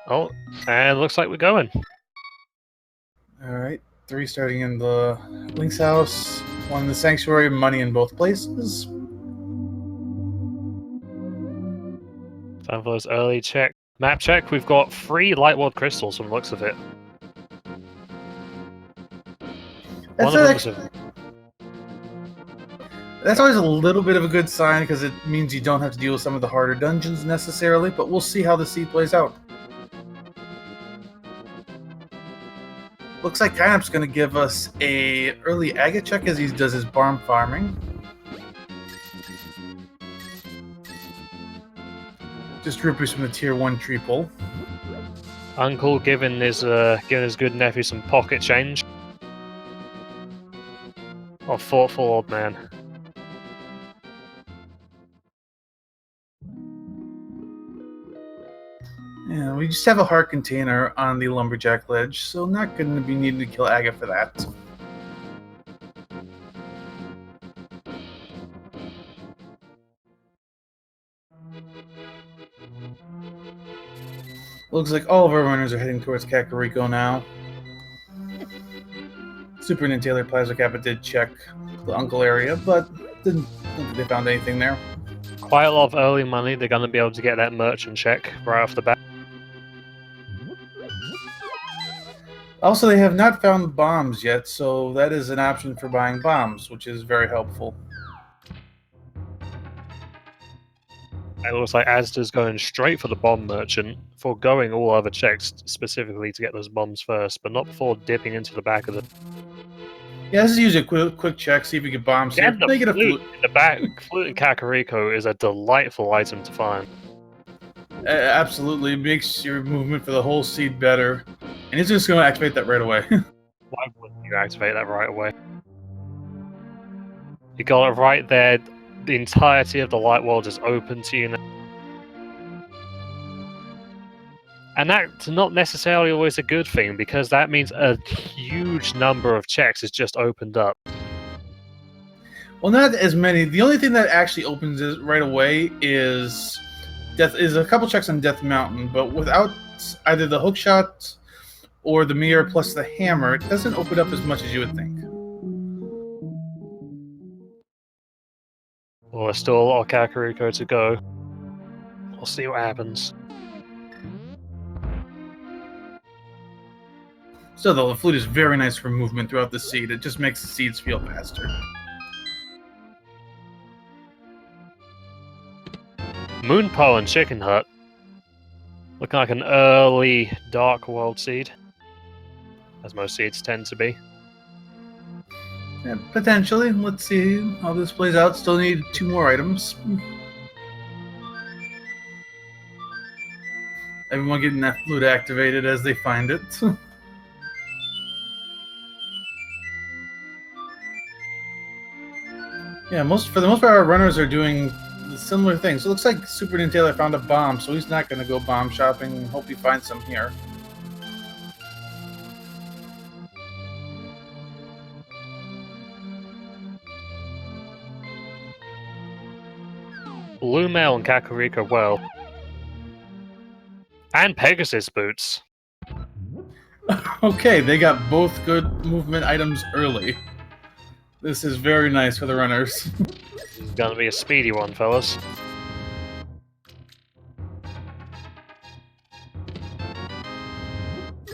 Oh, and looks like we're going. Alright, 3 starting in the Link's house, 1 in the Sanctuary, money in both places. Time for this early check. Map check, we've got 3 light world crystals from the looks of it. That's always a little bit of a good sign, because it means you don't have to deal with some of the harder dungeons necessarily, but we'll see how the seed plays out. Looks like Kynap's going to give us a early agate check as he does his barn farming. Just rupees from the tier 1 tree pull. Uncle giving his good nephew some pocket change. Oh, thoughtful old man. Yeah, we just have a heart container on the lumberjack ledge, so not going to be needing to kill agate for that. Looks like all of our runners are heading towards Kakariko now. Super Taylor Plasma Kappa did check the Uncle area, but didn't think they found anything there. Quite a lot of early money. They're going to be able to get that merchant check right off the bat. Also, they have not found bombs yet, so that is an option for buying bombs, which is very helpful. It looks like Asda's going straight for the bomb merchant, foregoing all other checks specifically to get those bombs first, but not before dipping into the back of the... Yeah, this is usually a quick check, see if we get bombs here. They get a flute in the back. Flute in Kakariko is a delightful item to find. Absolutely, it makes your movement for the whole seed better. And he's just going to activate that right away. Why wouldn't you activate that right away? You got it right there. The entirety of the light world is open to you now. And that's not necessarily always a good thing, because that means a huge number of checks is just opened up. Well, not as many. The only thing that actually opens it right away is a couple checks on Death Mountain, but without either the hookshot or the mirror plus the hammer, it doesn't open up as much as you would think. Well, there's still a lot of Kakariko to go. We'll see what happens. Still, though, the flute is very nice for movement throughout the seed. It just makes the seeds feel faster. Moonpo and Chicken Hut. Looking like an early Dark World seed. As most seeds tend to be. Yeah, potentially. Let's see how this plays out. Still need 2 more items. Everyone getting that flute activated as they find it. Yeah, for the most part, our runners are doing similar things. So it looks like Super Taylor found a bomb, so he's not going to go bomb shopping. Hope he finds some here. Blue Mail and Kakariko well. And Pegasus boots. Okay, they got both good movement items early. This is very nice for the runners. This is gonna be a speedy one, fellas.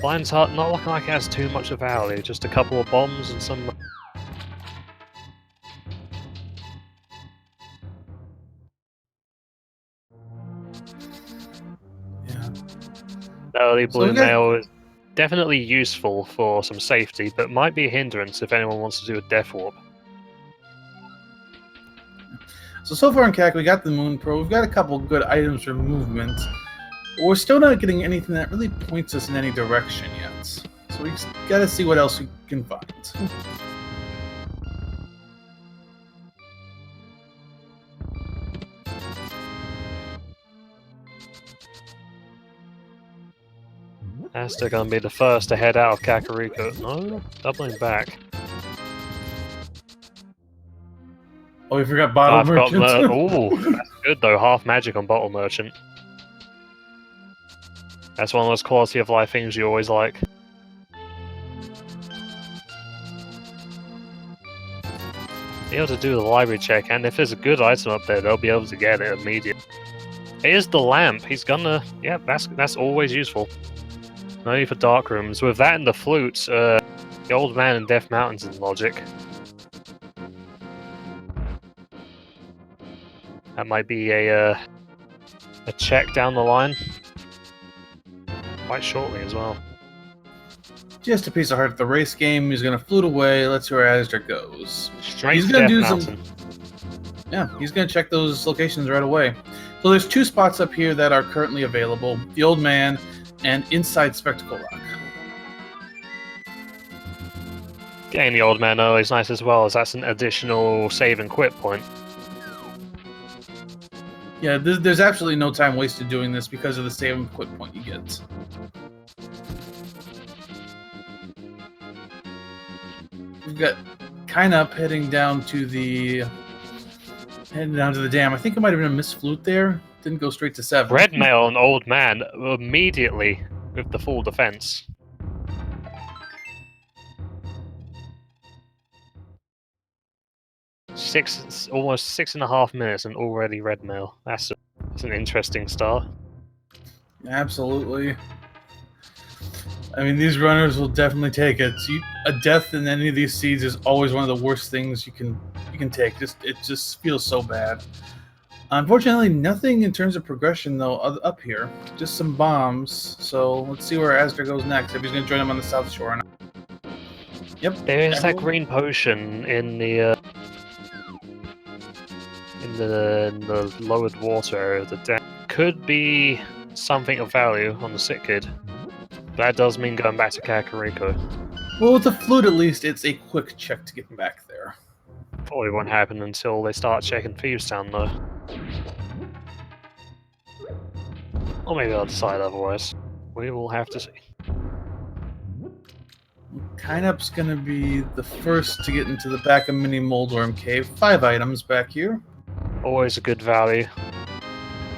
Lion's Heart not looking like it has too much of value, just a couple of bombs and some... Yeah. Early Blue Mail is definitely useful for some safety, but might be a hindrance if anyone wants to do a Death Warp. So far in CAC, we got the Moon Pro. We've got a couple good items for movement. But we're still not getting anything that really points us in any direction yet. So we just gotta see what else we can find. Asta gonna be the first to head out of Kakariko. No, doubling back. Oh, we forgot Bottle Merchant. Ooh, that's good though. Half magic on Bottle Merchant. That's one of those quality of life things you always like. Be able to do the library check, and if there's a good item up there, they'll be able to get it immediately. Here's the lamp. He's gonna... Yeah, that's always useful. No need for dark rooms. With that and the flute, the old man in Death Mountain's in logic. That might be a check down the line. Quite shortly as well. Just a piece of heart at the race game. He's going to flute away. Let's see where Asdar goes. Straight He's to going to Death do Mountain. Yeah, he's going to check those locations right away. So there's 2 spots up here that are currently available. The Old Man and inside Spectacle Rock. Getting the old man early is nice as well, as that's an additional save and quit point. Yeah, there's absolutely no time wasted doing this because of the save and quit point you get. We've got kind of heading down to the dam. I think it might have been a missed flute there. Didn't go straight to 7. Red Mail and Old Man immediately with the full defense. Almost 6.5 minutes and already Red Mail. That's an interesting start. Absolutely. I mean, these runners will definitely take it. A death in any of these seeds is always one of the worst things you can take. It just feels so bad. Unfortunately, nothing in terms of progression though up here. Just some bombs. So let's see where Asdar goes next. If he's going to join him on the south shore or not. Yep. There's that green potion in the lowered water area of the dam. Could be something of value on the sick kid. That does mean going back to Kakariko. Well, with the flute at least, it's a quick check to get him back there. Probably won't happen until they start checking Thieves Town though. Or maybe I'll decide otherwise. We will have to see. Kynup's going to be the first to get into the back of Mini Moldworm Cave. 5 items back here. Always a good value.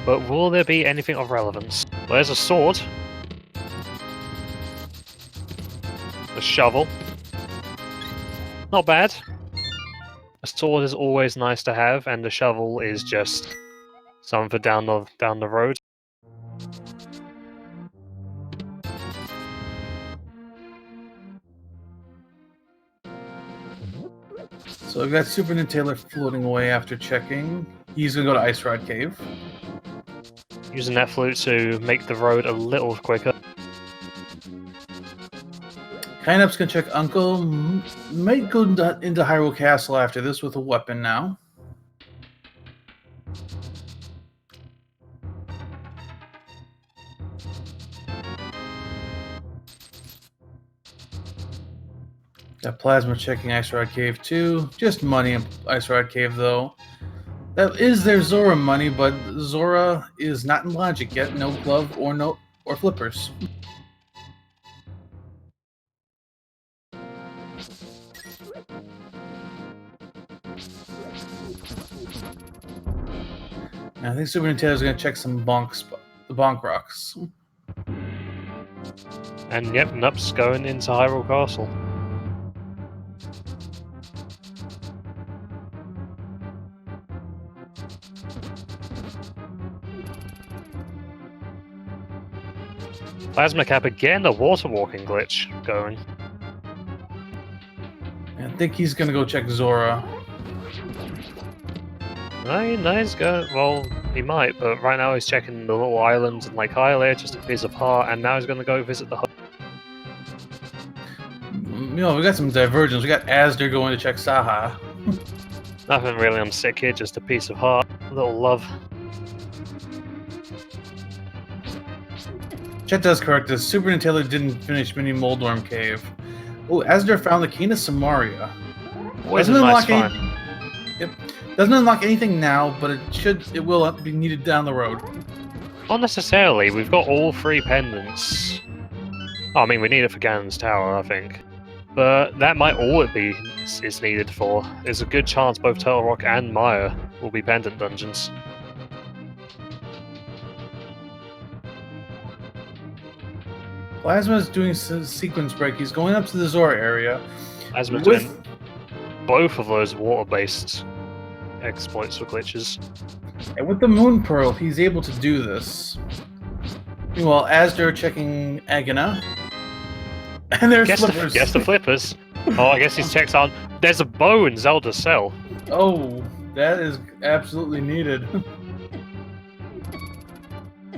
But will there be anything of relevance? Well, there's a sword. A shovel. Not bad. A sword is always nice to have, and the shovel is just something for down the road. So we've got Super Nintendo floating away after checking. He's going to go to Ice Rod Cave. Using that flute to make the road a little quicker. Kynup's going to check Uncle. Might go into Hyrule Castle after this with a weapon now. Got Plasma checking Ice Rod Cave too. Just money in Ice Rod Cave though. That is their Zora money, but Zora is not in logic yet. No glove or flippers. Now, I think Super Nintendo's going to check some the bonk rocks. And yep, Nup's going into Hyrule Castle. Plasma Cap again, the water walking glitch going. I think he's going to go check Zora. No, he's going. Well, he might, but right now he's checking the little islands and Lake Hylia, just a piece of heart, and now he's going to go visit the hub. You know, we got some divergence. We got Asdar going to check Saha. Nothing really on sick here, just a piece of heart, a little love. Chet does correct us. Super Nintendo didn't finish Mini Moldworm Cave. Oh, Asdar found the Key to Samaria. Always a nice find. Yep. Doesn't unlock anything now, but it will be needed down the road. Not necessarily. We've got all 3 pendants. Oh, I mean, we need it for Ganon's Tower, I think. But that might all it be is needed for. There's a good chance both Turtle Rock and Maya will be pendant dungeons. Plasma's doing sequence break. He's going up to the Zora area. Plasma doing both of those water-based exploits for glitches. And with the Moon Pearl, he's able to do this. Meanwhile, Asder checking Agana. And there's flippers. Guess the flippers. Oh, I guess he's checked on. There's a bow in Zelda's cell. Oh, that is absolutely needed.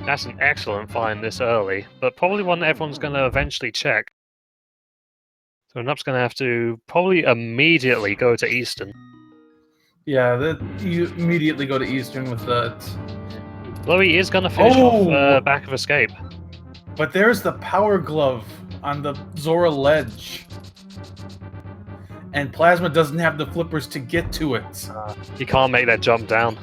That's an excellent find this early, but probably one that everyone's going to eventually check. So Nup's going to have to probably immediately go to Eastern. Yeah, you immediately go to Eastern with that. Though he is going to finish off back of Escape. But there's the Power Glove on the Zora ledge. And Plasma doesn't have the flippers to get to it. He can't make that jump down.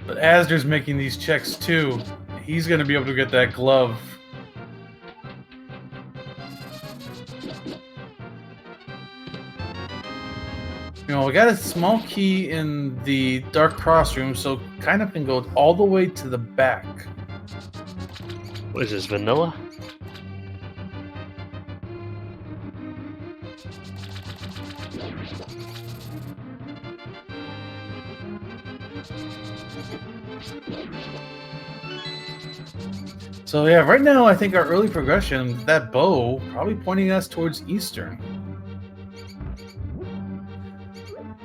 But Asder's making these checks too. He's going to be able to get that glove. You know, we got a small key in the Dark Cross room, so kind of can go all the way to the back. What is this, vanilla? So yeah, right now I think our early progression, that bow, probably pointing us towards Eastern.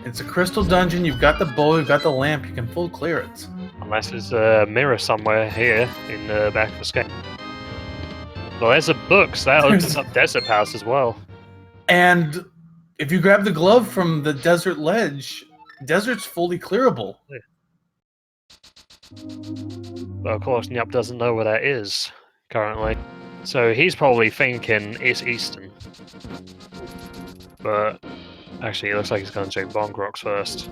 It's a crystal dungeon, you've got the bow, you've got the lamp, you can full clear it. Unless there's a mirror somewhere here in the back of Escape. Well, there's a book, so that opens up Desert House as well. And if you grab the glove from the desert ledge, desert's fully clearable. Yeah. But of course, Nyup doesn't know where that is currently. So he's probably thinking it's Eastern. But actually, it looks like he's going to check Bong Rocks first.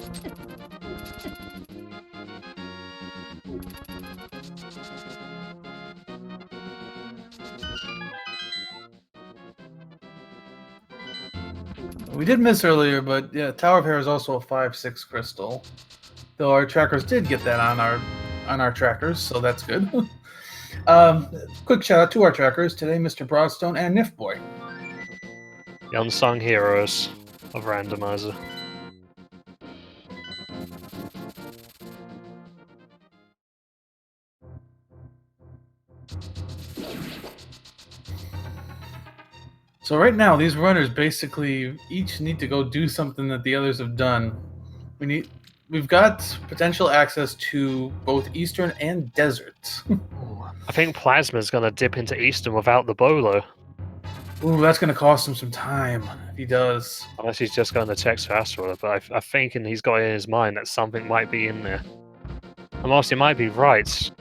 We did miss earlier, but yeah, Tower of Hair is also a 5/6 crystal. Though our trackers did get that on our trackers, so that's good. Quick shout out to our trackers today, Mr. Broadstone and Nif Boy. The unsung heroes of Randomizer. So right now, these runners basically each need to go do something that the others have done. We've got potential access to both Eastern and Desert. I think Plasma's going to dip into Eastern without the bolo. Ooh, that's going to cost him some time if he does. Unless he's just going to check for Asteroid, but I think he's got in his mind that something might be in there. And whilst he might be right,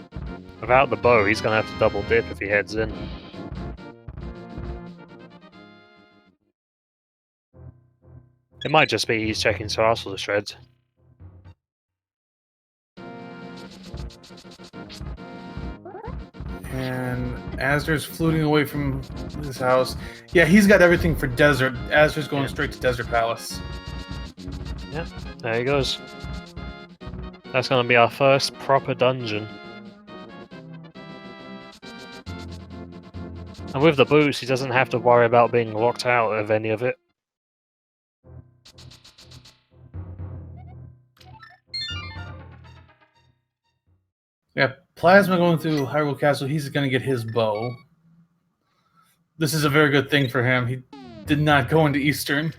without the bow, he's going to have to double dip if he heads in. It might just be he's checking Saraswal to shreds. And Asder's fluting away from his house. Yeah, he's got everything for Desert. Asder's going straight to Desert Palace. Yeah, there he goes. That's going to be our first proper dungeon. And with the boost, he doesn't have to worry about being locked out of any of it. Yeah, Plasma going through Hyrule Castle, he's going to get his bow. This is a very good thing for him. He did not go into Eastern,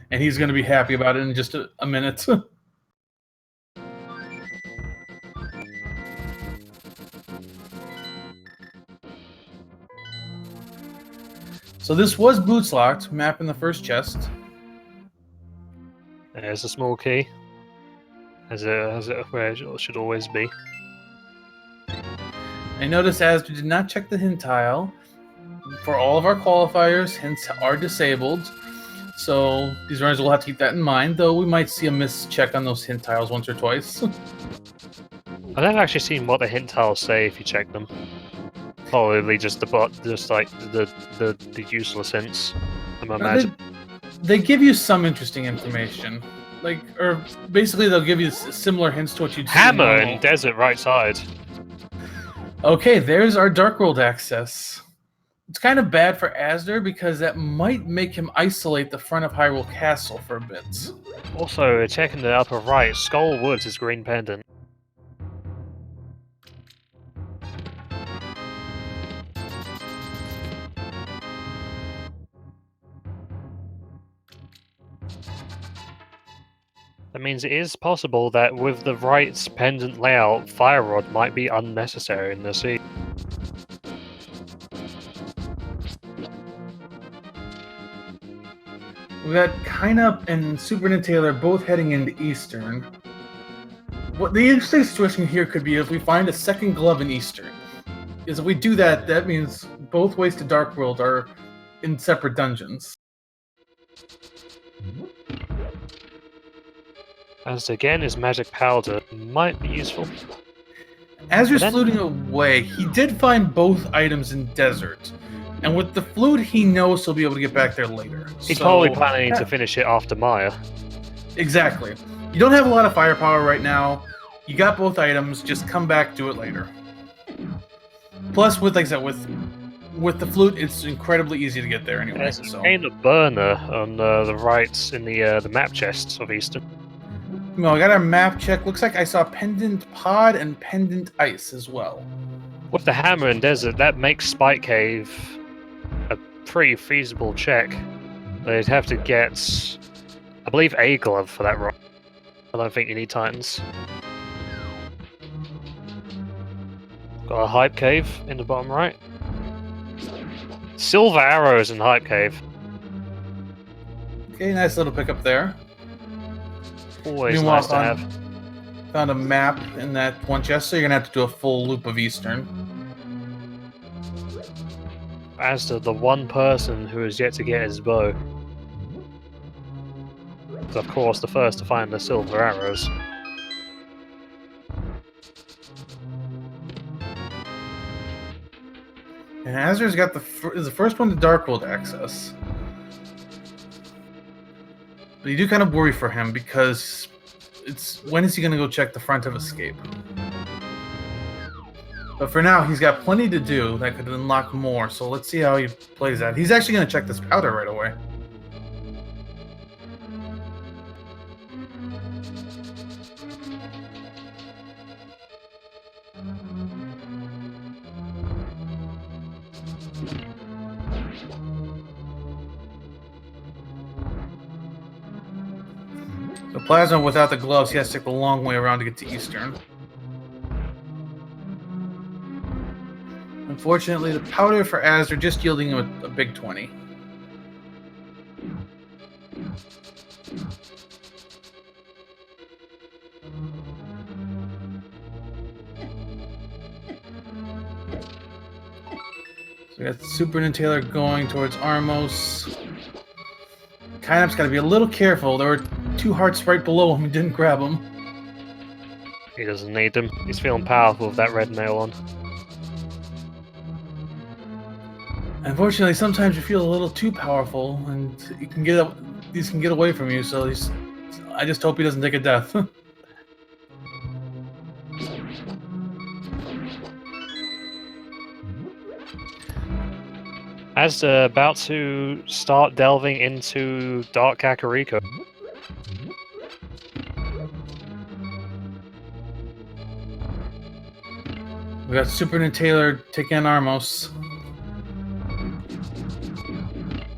and he's going to be happy about it in just a minute. So this was boots locked, map in the first chest. There's a small key. As it where it should always be. I noticed Asder did not check the hint tile. For all of our qualifiers, hints are disabled. So these runners will have to keep that in mind, though we might see a mischeck on those hint tiles once or twice. I've never actually seen what the hint tiles say if you check them. Probably just the useless hints, I imagine. They give you some interesting information. like, or basically they'll give you similar hints to what you'd see in Hammer normal. in desert right side. Okay, there's our Dark World access. It's kind of bad for Asner because that might make him isolate the front of Hyrule Castle for a bit. Also, checking the upper right, Skull Woods is green pendant. That means it is possible that with the right pendant layout, Fire Rod might be unnecessary in the sea. We got Kineup and Super Nintendo both heading into Eastern. What the interesting situation here could be if we find a second glove in Eastern. Is if we do that, that means both ways to Dark World are in separate dungeons. As again, his magic powder might be useful. As you're fluting away, he did find both items in desert. And with the flute, he knows he'll be able to get back there later. He's probably planning to finish it after Maya. Exactly. You don't have a lot of firepower right now. You got both items. Just come back, do it later. Plus, with like I said, with the flute, it's incredibly easy to get there anyway. There's So. a burner on the right in the map chests of Eastern. No, I got our map check. Looks like I saw Pendant Pod and Pendant Ice as well. With the hammer in desert, that makes Spike Cave a pretty feasible check. They'd have to get, I believe, a glove for that rock. I don't think you need Titans. Got a Hype Cave in the bottom right. Silver arrows in Hype Cave. Okay, nice little pickup there. Always nice to have. Found a map in that one chest, so you're gonna have to do a full loop of Eastern. As to the one person who has yet to get his bow. Is of course the first to find the silver arrows. And Azur's got is the first one to Dark World access. But you do kind of worry for him because when is he going to go check the front of Escape? But for now, he's got plenty to do that could unlock more, so let's see how he plays that. He's actually going to check this powder right away. So Plasma, without the gloves, he has to take a long way around to get to Eastern. Unfortunately, the powder for Azur just yielding him a big 20. So we got Super Nintendo going towards Armos. Kinup's got to be a little careful. There were two hearts right below him and didn't grab them. He doesn't need them. He's feeling powerful with that red nail on. Unfortunately, sometimes you feel a little too powerful, and these can get away from you. So I just hope he doesn't take a death. As about to start delving into Dark Kakariko. We got Super Nintendo taking on Armos.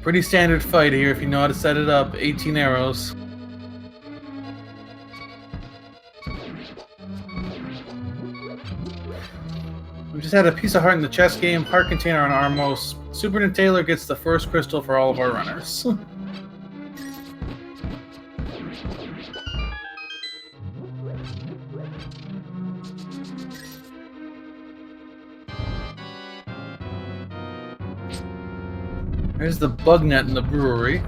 Pretty standard fight here if you know how to set it up. 18 arrows. We just had a piece of heart in the chess game. Heart container on Armos. Super Nintendo gets the first crystal for all of our runners. There's the bug net in the brewery.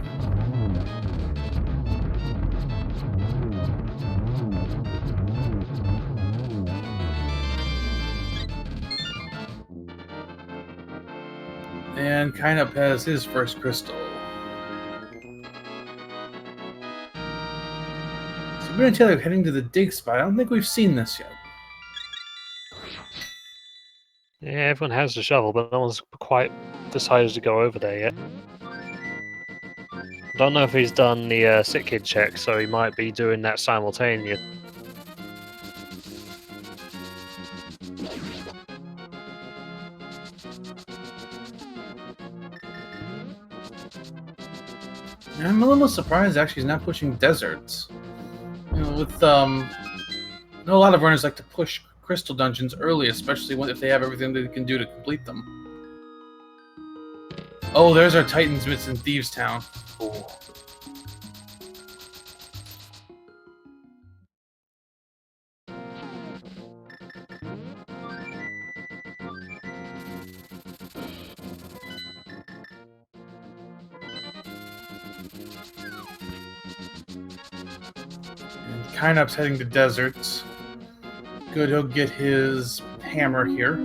And Kineup has his first crystal. Ruben and Taylor heading to the dig spot. I don't think we've seen this yet. Yeah, everyone has the shovel, but no one's quite decided to go over there yet. Don't know if he's done the sick kid check, so he might be doing that simultaneous. I'm a little surprised actually he's not pushing deserts. You know, with I know a lot of runners like to push crystal dungeons early, especially if they have everything they can do to complete them. Oh, there's our Titans Mitts in Thieves Town. Ooh. Kynup's heading to deserts. Good, he'll get his hammer here.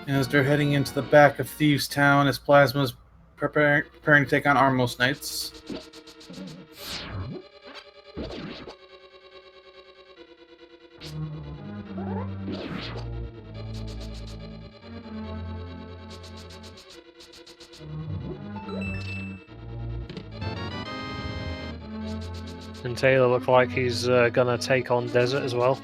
As they're heading into the back of Thieves Town, as Plasma's preparing to take on Armos Knights. And Taylor looks like he's gonna take on Desert as well.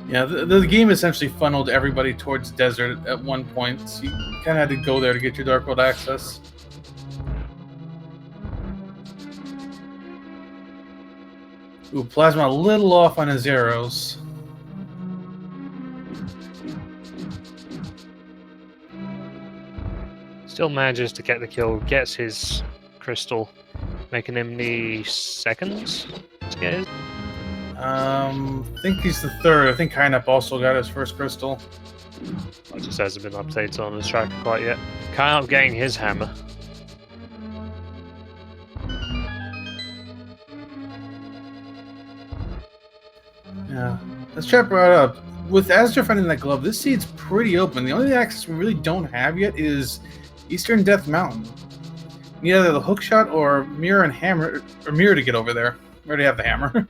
Yeah, the game essentially funneled everybody towards Desert at one point. So you kind of had to go there to get your Dark World access. Ooh, Plasma a little off on his arrows. Still manages to get the kill, gets his crystal, making him the second to get his. I think he's the third. I think Kynup also got his first crystal. It just hasn't been updated on his tracker quite yet. Kynup getting his hammer. Yeah, let's chat right up. With Azure finding that glove, this seat's pretty open. The only access we really don't have yet is Eastern Death Mountain. We need either the hookshot or mirror and hammer, or mirror to get over there. We already have the hammer.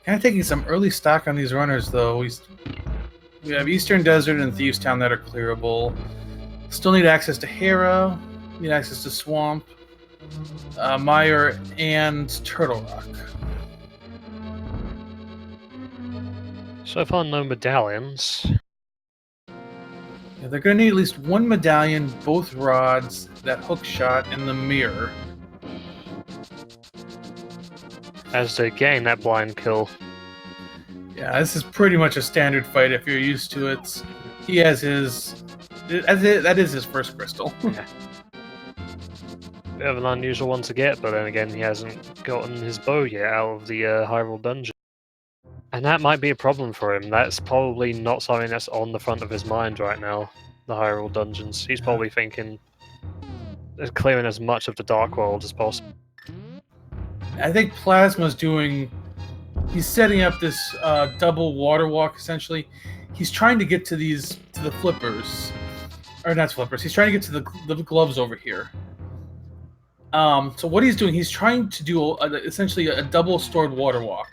Kind of taking some early stock on these runners, though. We have Eastern Desert and Thieves Town that are clearable. Still need access to Hera. Need access to Swamp, Mire, and Turtle Rock. So far, no medallions. Yeah, they're going to need at least one medallion, both rods, that hook shot, and the mirror. As they gain that blind kill. Yeah, this is pretty much a standard fight if you're used to it. He has his... That is his first crystal. Yeah. Bit of an unusual one to get, but then again, he hasn't gotten his bow yet out of the Hyrule dungeon. And that might be a problem for him. That's probably not something that's on the front of his mind right now, the Hyrule dungeons. He's probably thinking of clearing as much of the Dark World as possible. I think Plasma's doing... He's setting up this double water walk, essentially. He's trying to get to the flippers. Or not flippers. He's trying to get to the gloves over here. So what he's doing, he's trying to do essentially a double stored water walk.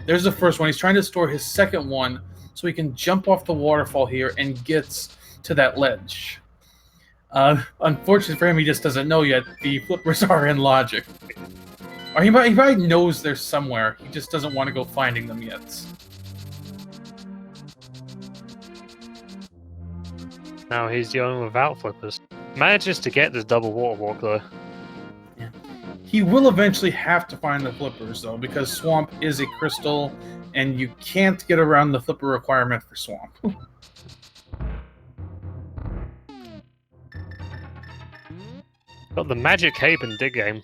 There's the first one. He's trying to store his second one so he can jump off the waterfall here and gets to that ledge. Unfortunately for him, he just doesn't know yet. The flippers are in logic. Or he probably knows they're somewhere. He just doesn't want to go finding them yet. Now he's the only one without flippers. Manages to get this double water walk though. Yeah. He will eventually have to find the flippers though, because Swamp is a crystal, and you can't get around the flipper requirement for Swamp. Got the magic cape in Dig Game.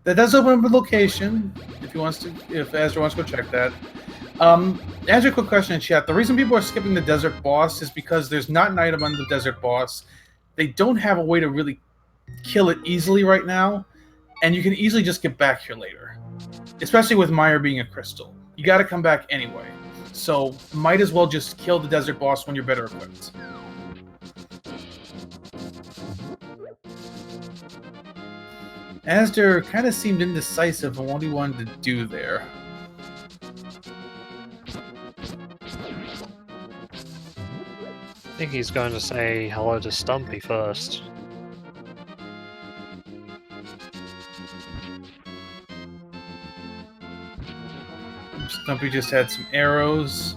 That does open up a location if Azure wants to go check that. Answer a quick question in chat. The reason people are skipping the desert boss is because there's not an item on the desert boss. They don't have a way to really kill it easily right now, and you can easily just get back here later. Especially with Meyer being a crystal. You gotta come back anyway. So, might as well just kill the desert boss when you're better equipped. Asder kind of seemed indecisive on what he wanted to do there. I think he's going to say hello to Stumpy first. Stumpy just had some arrows.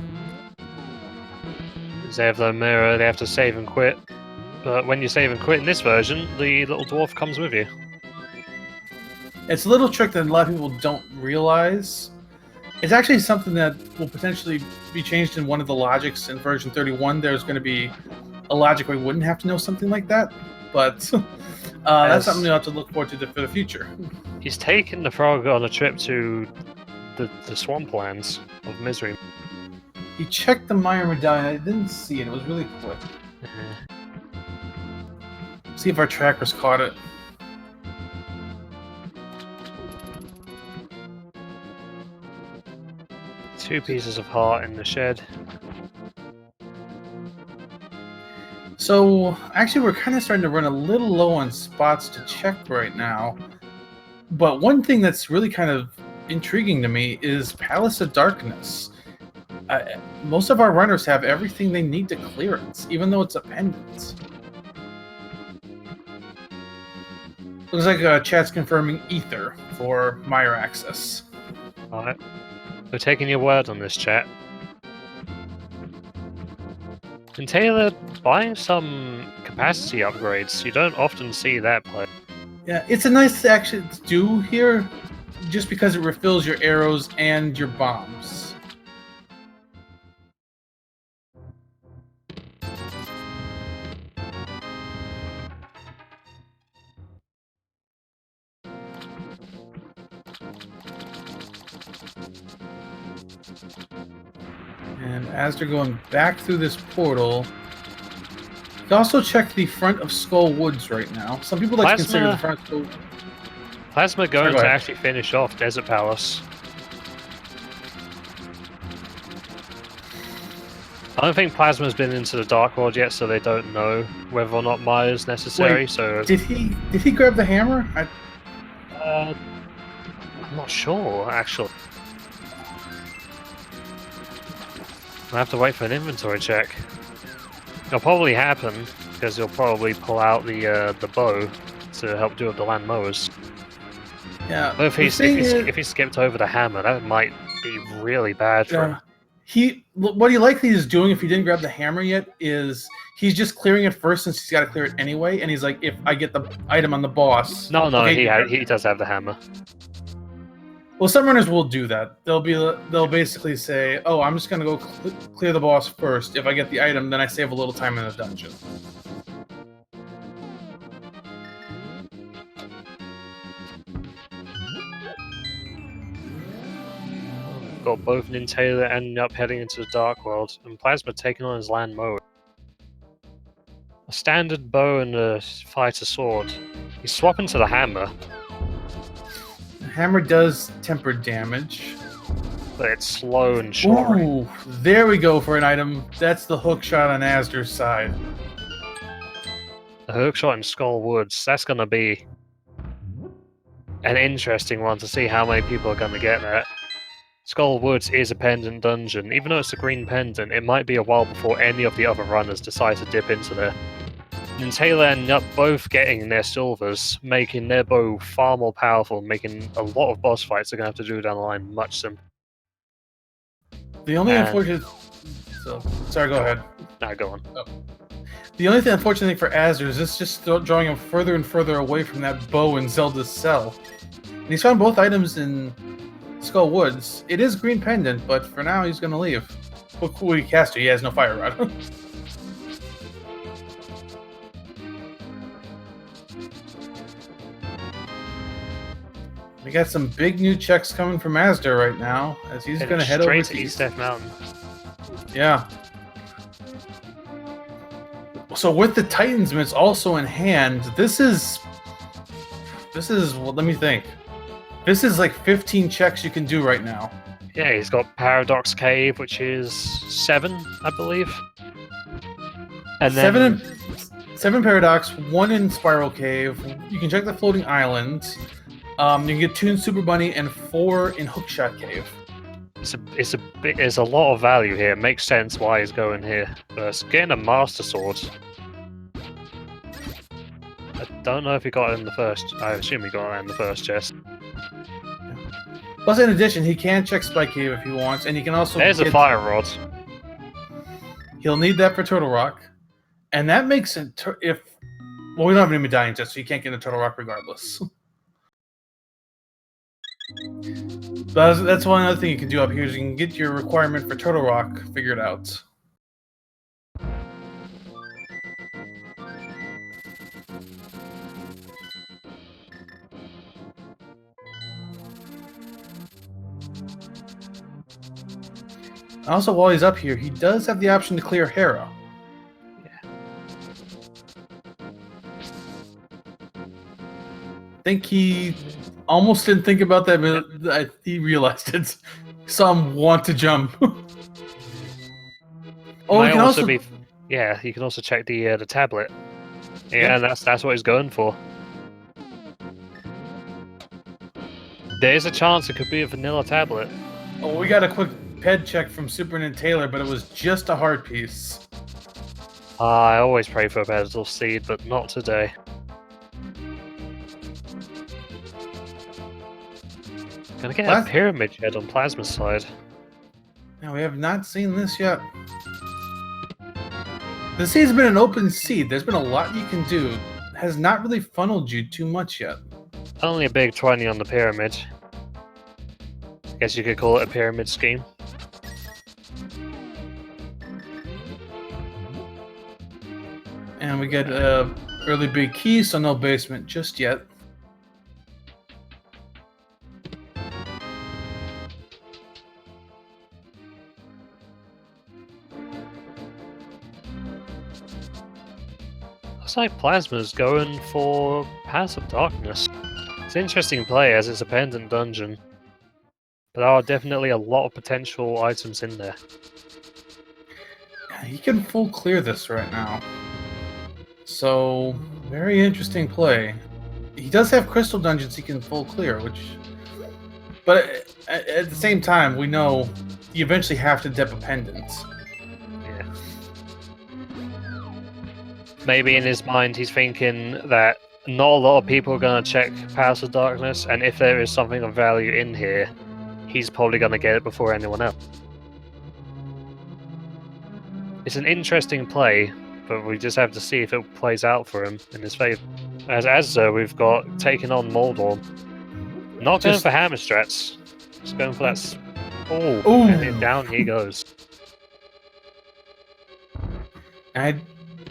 They have the mirror, they have to save and quit. But when you save and quit in this version, the little dwarf comes with you. It's a little trick that a lot of people don't realize. It's actually something that will potentially be changed in one of the logics in version 31. There's going to be a logic where you wouldn't have to know something like that. But that's something you'll have to look forward to for the future. He's taken the frog on a trip to the swamplands of Misery. He checked the Meyer medallion. I didn't see it. It was really quick. See if our trackers caught it. Two pieces of heart in the shed. So, actually, we're kind of starting to run a little low on spots to check right now. But one thing that's really kind of intriguing to me is Palace of Darkness. Most of our runners have everything they need to clear it, even though it's a pendant. Looks like chat's confirming Ether for Meyer access. Alright. We're taking your word on this, chat. And Taylor, buy some capacity upgrades. You don't often see that play. Yeah, it's a nice action to do here, just because it refills your arrows and your bombs. And as they're going back through this portal, you can also check the front of Skull Woods right now. Some people like to consider the front of Skull... Plasma going to actually finish off Desert Palace. I don't think Plasma's been into the Dark World yet, so they don't know whether or not Meyer's necessary. Wait, so did he grab the hammer? I'm not sure, actually. I have to wait for an inventory check. It'll probably happen because he'll probably pull out the bow to help do with the land mowers. Yeah. But if he skipped over the hammer, that might be really bad for him. What he likely is doing if he didn't grab the hammer yet is he's just clearing it first since he's got to clear it anyway, and he's like, if I get the item on the boss. No, okay, he does have the hammer. Well, some runners will do that. They'll basically say, "Oh, I'm just gonna go clear the boss first. If I get the item, then I save a little time in the dungeon." Got both Nintendo ending up heading into the Dark World, and Plasma taking on his land mower. A standard bow and a fighter sword. He's swapping to the hammer. The hammer does tempered damage. But it's slow and short. Ooh, there we go for an item. That's the hook shot on Asder's side. The hook shot in Skull Woods. That's going to be an interesting one to see how many people are going to get that. Skull Woods is a pendant dungeon. Even though it's a green pendant, it might be a while before any of the other runners decide to dip into there. And Taylor end up both getting their silvers, making their bow far more powerful, making a lot of boss fights they're going to have to do down the line much simpler. The only unfortunate... Sorry, go ahead. Nah, go on. Oh. The only unfortunate thing for Asder is this just drawing him further and further away from that bow in Zelda's cell. And he's found both items in Skull Woods. It is green pendant, but for now he's going to leave. Well, he has to. He has no fire rod. We got some big new checks coming from Asda right now, as he's going to head over to East Death Mountain. Yeah. So with the Titans Mitts also in hand, this is well, let me think. This is like 15 checks you can do right now. Yeah, he's got Paradox Cave, which is 7, I believe. And then 7 Paradox, 1 in Spiral Cave. You can check the Floating Island. You can get 2 in Super Bunny and 4 in Hookshot Cave. It's a lot of value here. It makes sense why he's going here. First, getting a Master Sword. I don't know if he got it in the first. I assume he got it in the first chest. Plus, in addition, he can check Spike Cave if he wants, and he can also. There's a Fire Rod. He'll need that for Turtle Rock, and that makes it if. Well, we don't have any medallions yet, so you can't get into Turtle Rock regardless. But that's one other thing you can do up here is you can get your requirement for Turtle Rock figured out. Also, while he's up here, he does have the option to clear Hera. Yeah. I think he almost didn't think about that, but he realized it. Some want to jump. Oh, he can also be. Yeah, he can also check the tablet. Yeah, and that's what he's going for. There's a chance it could be a vanilla tablet. Oh, we got a quick ped check from Superman and Taylor, but it was just a hard piece. I always pray for a Basil Seed, but not today. Gonna get a Pyramid Head on Plasma's side. Now, we have not seen this yet. The seed's been an open seed. There's been a lot you can do. It has not really funneled you too much yet. Only a big 20 on the pyramid. Guess you could call it a pyramid scheme. And we get early big key, so no basement just yet. Looks like Plasma's going for Pass of Darkness. It's an interesting play as it's a pendant dungeon. But there are definitely a lot of potential items in there. He can full clear this right now. So, very interesting play. He does have crystal dungeons he can full clear, which... But at the same time, we know you eventually have to dep a pendant. Yeah. Maybe in his mind he's thinking that not a lot of people are going to check Pass of Darkness, and if there is something of value in here, he's probably going to get it before anyone else. It's an interesting play, but we just have to see if it plays out for him in his favour. As Azza, we've got taken on Moldorm. Not going for hammer strats. Just going for that. Oh, and then down he goes.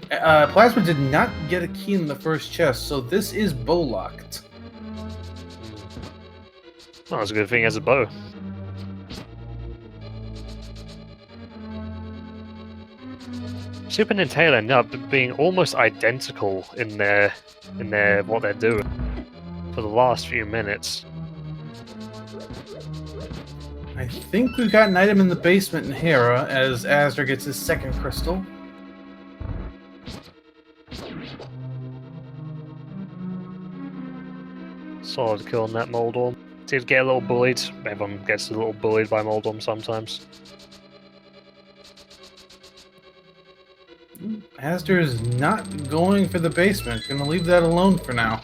Plasma did not get a key in the first chest, so this is bow locked. Well, that's a good thing as a bow. Super and Taylor end up being almost identical in their what they're doing for the last few minutes. I think we've got an item in the basement in Hera as Asdar gets his second crystal. Solid kill on that Moldorm. Did get a little bullied. Everyone gets a little bullied by Moldorm sometimes. Asdar is not going for the basement. Gonna leave that alone for now.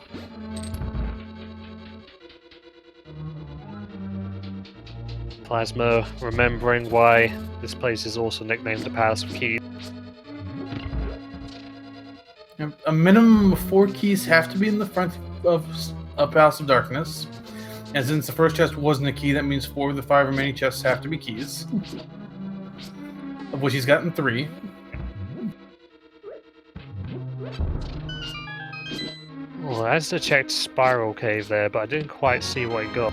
Plasma remembering why this place is also nicknamed the Palace of Keys. A minimum of 4 keys have to be in the front of a Palace of Darkness. And since the first chest wasn't a key, that means 4 of the 5 remaining chests have to be keys. Of which he's gotten 3. Oh, Asda checked Spiral Cave there, but I didn't quite see what he got.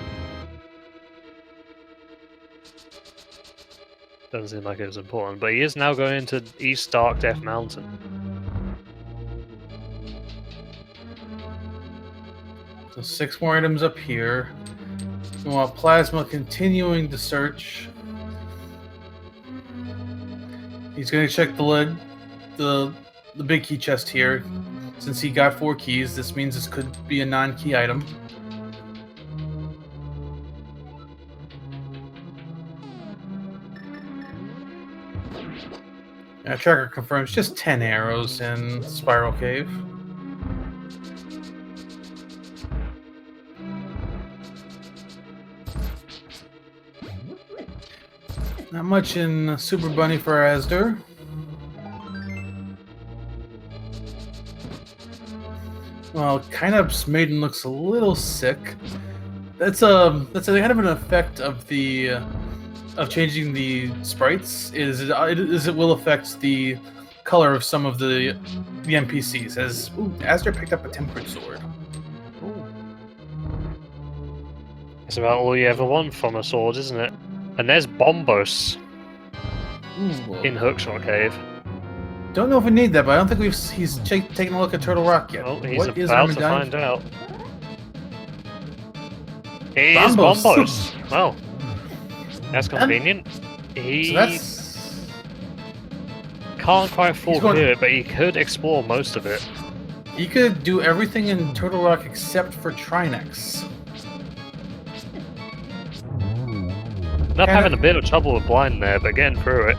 Doesn't seem like it was important, but he is now going into East Dark Death Mountain. So 6 more items up here. And while Plasma continuing to search, he's going to check the lid, the big key chest here. Since he got 4 keys, this means this could be a non-key item. Now, tracker confirms just 10 arrows in Spiral Cave. Not much in Super Bunny for Asder. Well, Kainup's Maiden looks a little sick. That's a kind of an effect of the of changing the sprites. It will affect the color of some of the NPCs. As Asder picked up a tempered sword. It's about all you ever want from a sword, isn't it? And there's Bombos in Hookshot Cave. Don't know if we need that, but I don't think he's taken a look at Turtle Rock yet. Oh, he's What is about to find out. It is Bombos. Well, that's convenient. He can't quite fall through it, but he could explore most of it. He could do everything in Turtle Rock except for Trinex. Not having a bit of trouble with blind there, but getting through it.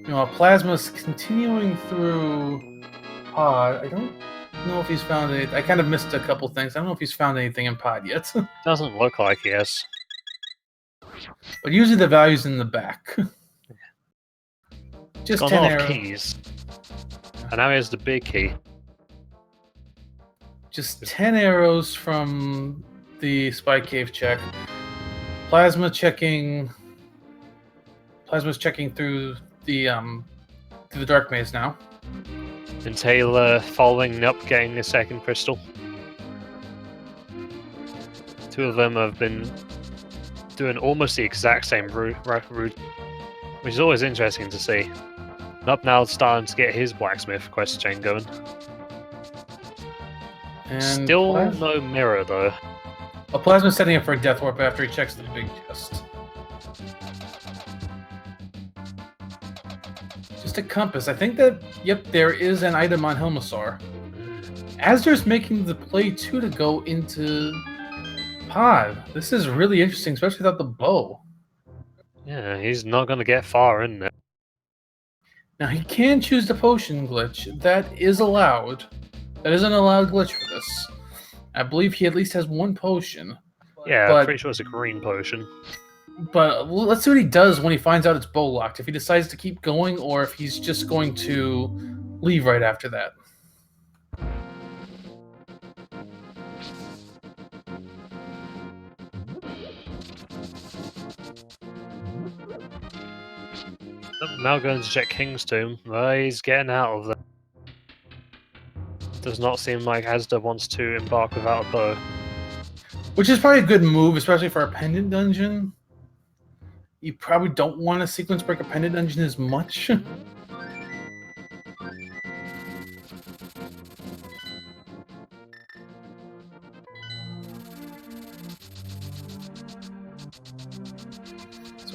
You know, Plasma's continuing through Pod. I don't know if he's found anything. I kind of missed a couple things. I don't know if he's found anything in Pod yet. Doesn't look like he has. But usually the value's in the back. Just Got 10 a lot arrows. of keys. And now here's the big key. Just 10 arrows from the Spy Cave check. Plasma's checking through the Dark Maze now. And Taylor following up, getting the second crystal. 2 of them have been doing almost the exact same route, which is always interesting to see. Up now starting to get his blacksmith quest chain going. And Still no mirror though. Well, Plasma's setting up for a death warp after he checks the big chest. Just a compass. I think that, yep, there is an item on Helmasaur. Asder's making the play too to go into Pod. This is really interesting, especially without the bow. Yeah, he's not going to get far in there. Now, he can choose the potion glitch. That is allowed. That is an allowed glitch for this. I believe he at least has 1 potion. Yeah, I'm pretty sure it's a green potion. But let's see what he does when he finds out it's bow locked. If he decides to keep going, or if he's just going to leave right after that. Now going to check King's Tomb. He's getting out of there. Does not seem like Asda wants to embark without a bow. Which is probably a good move, especially for a pendant dungeon. You probably don't want to sequence break a pendant dungeon as much. So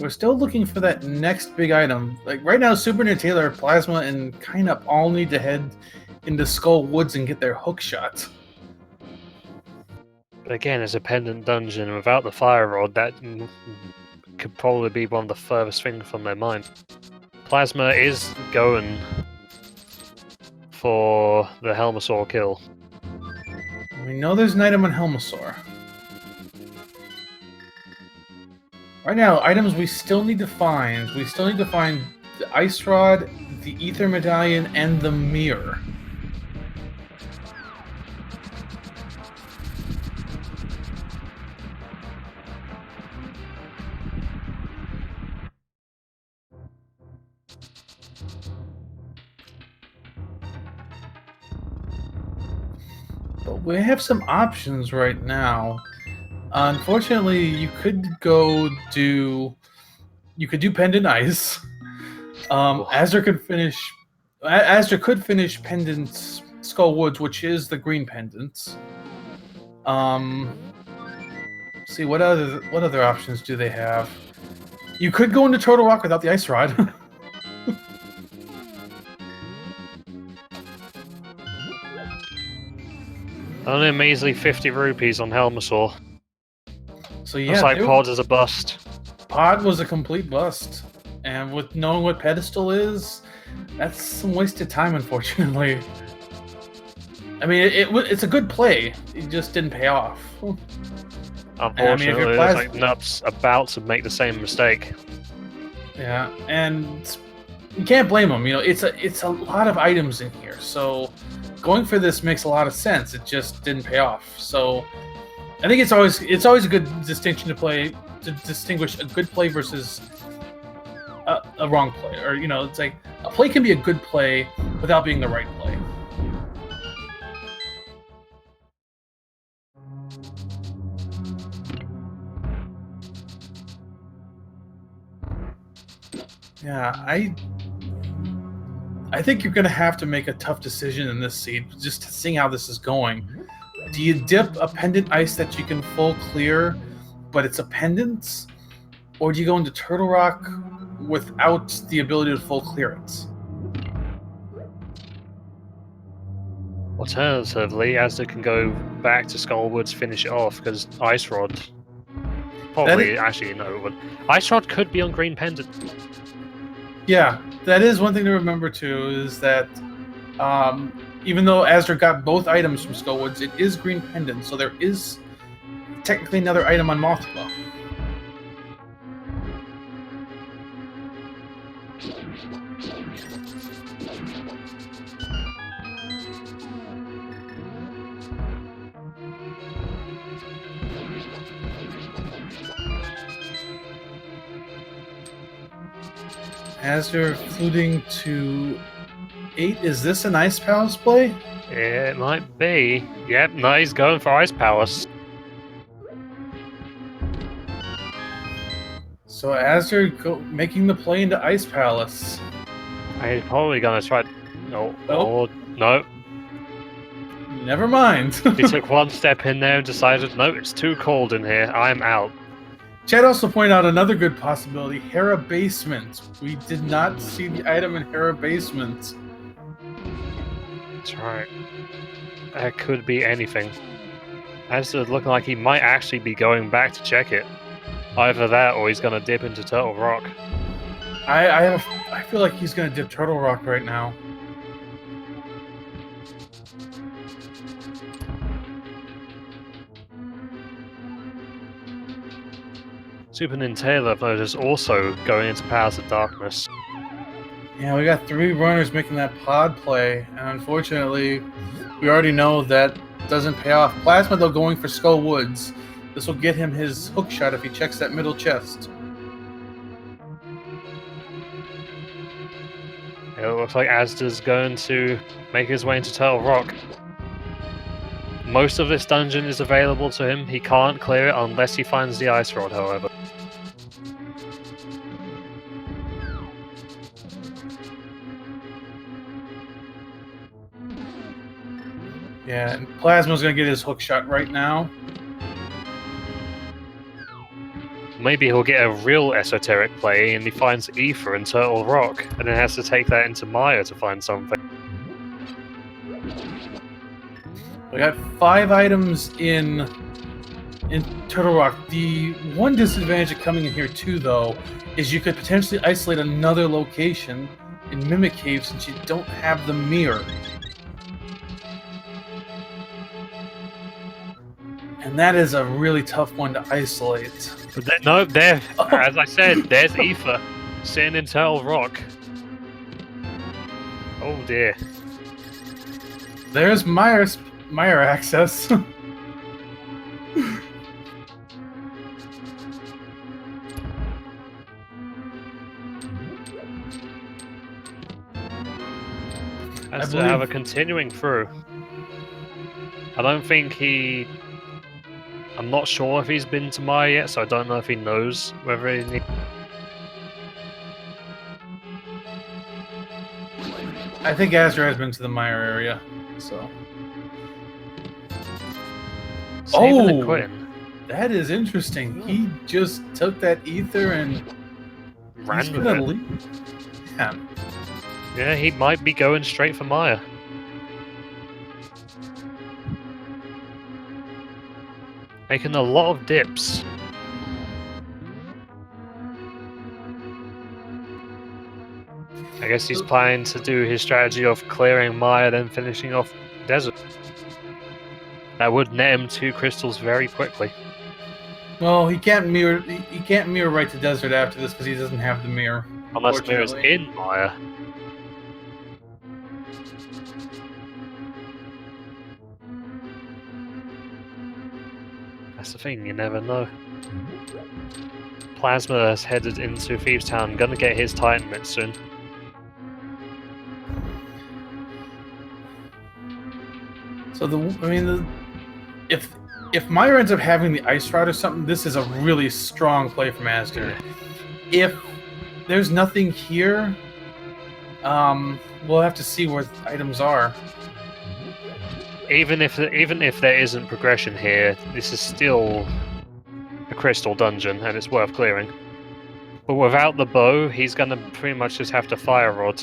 we're still looking for that next big item. Like right now, Super and Taylor, Plasma, and Kainup all need to head into Skull Woods and get their hook shot. But again, it's a pendant dungeon. Without the fire rod, that could probably be one of the furthest things from their mind. Plasma is going for the Helmasaur kill. We know there's an item on Helmasaur. Right now, items we still need to find. We still need to find the Ice Rod, the Ether Medallion, and the Mirror. But we have some options right now. Unfortunately, you could do Pendant Ice. Azure could finish Pendant Skull Woods, which is the green pendant. See what other options do they have? You could go into Turtle Rock without the Ice Rod. Only a measly 50 rupees on Helmasaur. So yeah, looks like Pod is a bust. Pod was a complete bust, and with knowing what Pedestal is, that's some wasted time, unfortunately. I mean, it's a good play. It just didn't pay off. Unfortunately, it looks like Nup's about to make the same mistake. Yeah, and you can't blame him. You know, it's a lot of items in here, so going for this makes a lot of sense. It just didn't pay off. So I think it's always a good distinction to distinguish a good play versus a wrong play, or you know, it's like a play can be a good play without being the right play. Yeah, I think you're going to have to make a tough decision in this seed, just seeing how this is going. Do you dip a Pendant Ice that you can full clear, but it's a pendant? Or do you go into Turtle Rock without the ability to full clear it? Alternatively, Asda can go back to Skullwoods, finish it off, because Ice Rod... Probably, actually, no, but Ice Rod could be on Green Pendant. Yeah, that is one thing to remember too, is that even though Asdar got both items from Skullwoods, it is Green Pendant, so there is technically another item on Mothra. Asdar fluting to 8. Is this an Ice Palace play? It might be. Yep, no, he's going for Ice Palace. So Asdar making the play into Ice Palace. He's probably gonna try. No, nope. No. Never mind. He took one step in there and decided, no, it's too cold in here. I'm out. Chad also pointed out another good possibility, Hera Basement. We did not see the item in Hera Basement. That's right. That could be anything. Asda looking like he might actually be going back to check it. Either that or he's going to dip into Turtle Rock. I feel like he's going to dip Turtle Rock right now. Super Nintendo mode is also going into Powers of Darkness. Yeah, we got 3 runners making that pod play, and unfortunately, we already know that doesn't pay off. Plasma, though, going for Skull Woods. This will get him his hook shot if he checks that middle chest. It looks like Asda's going to make his way into Turtle Rock. Most of this dungeon is available to him. He can't clear it unless he finds the Ice Rod, however. Yeah, and Plasma's going to get his hook shot right now. Maybe he'll get a real esoteric play and he finds Ether in Turtle Rock and then has to take that into Maya to find something. We got 5 items in Turtle Rock. The one disadvantage of coming in here too, though, is you could potentially isolate another location in Mimic Cave since you don't have the mirror. And that is a really tough one to isolate. But no, there, as I said, there's Ether sitting in Turtle Rock. Oh dear. There's Meyer access. Has to have a continuing through. I don't think he... I'm not sure if he's been to Maya yet, so I don't know if he knows whether he needs... I think Azra has been to the Meyer area, so... Saving and quitting. That is interesting. He just took that ether and... Ran with it. Yeah. Yeah, he might be going straight for Maya. Making a lot of dips. I guess he's planning to do his strategy of clearing Maya, then finishing off Desert. That would net him 2 crystals very quickly. Well, he can't mirror. He can't mirror right to Desert after this because he doesn't have the mirror. Unless the mirror's in Maya. That's the thing, you never know. Plasma has headed into Thieves Town, gonna get his Titan Mix soon. So if Maya ends up having the Ice Rod or something, this is a really strong play from Astor. If there's nothing here, we'll have to see where the items are. Even if there isn't progression here, this is still a crystal dungeon and it's worth clearing. But without the bow, he's gonna pretty much just have to fire rod.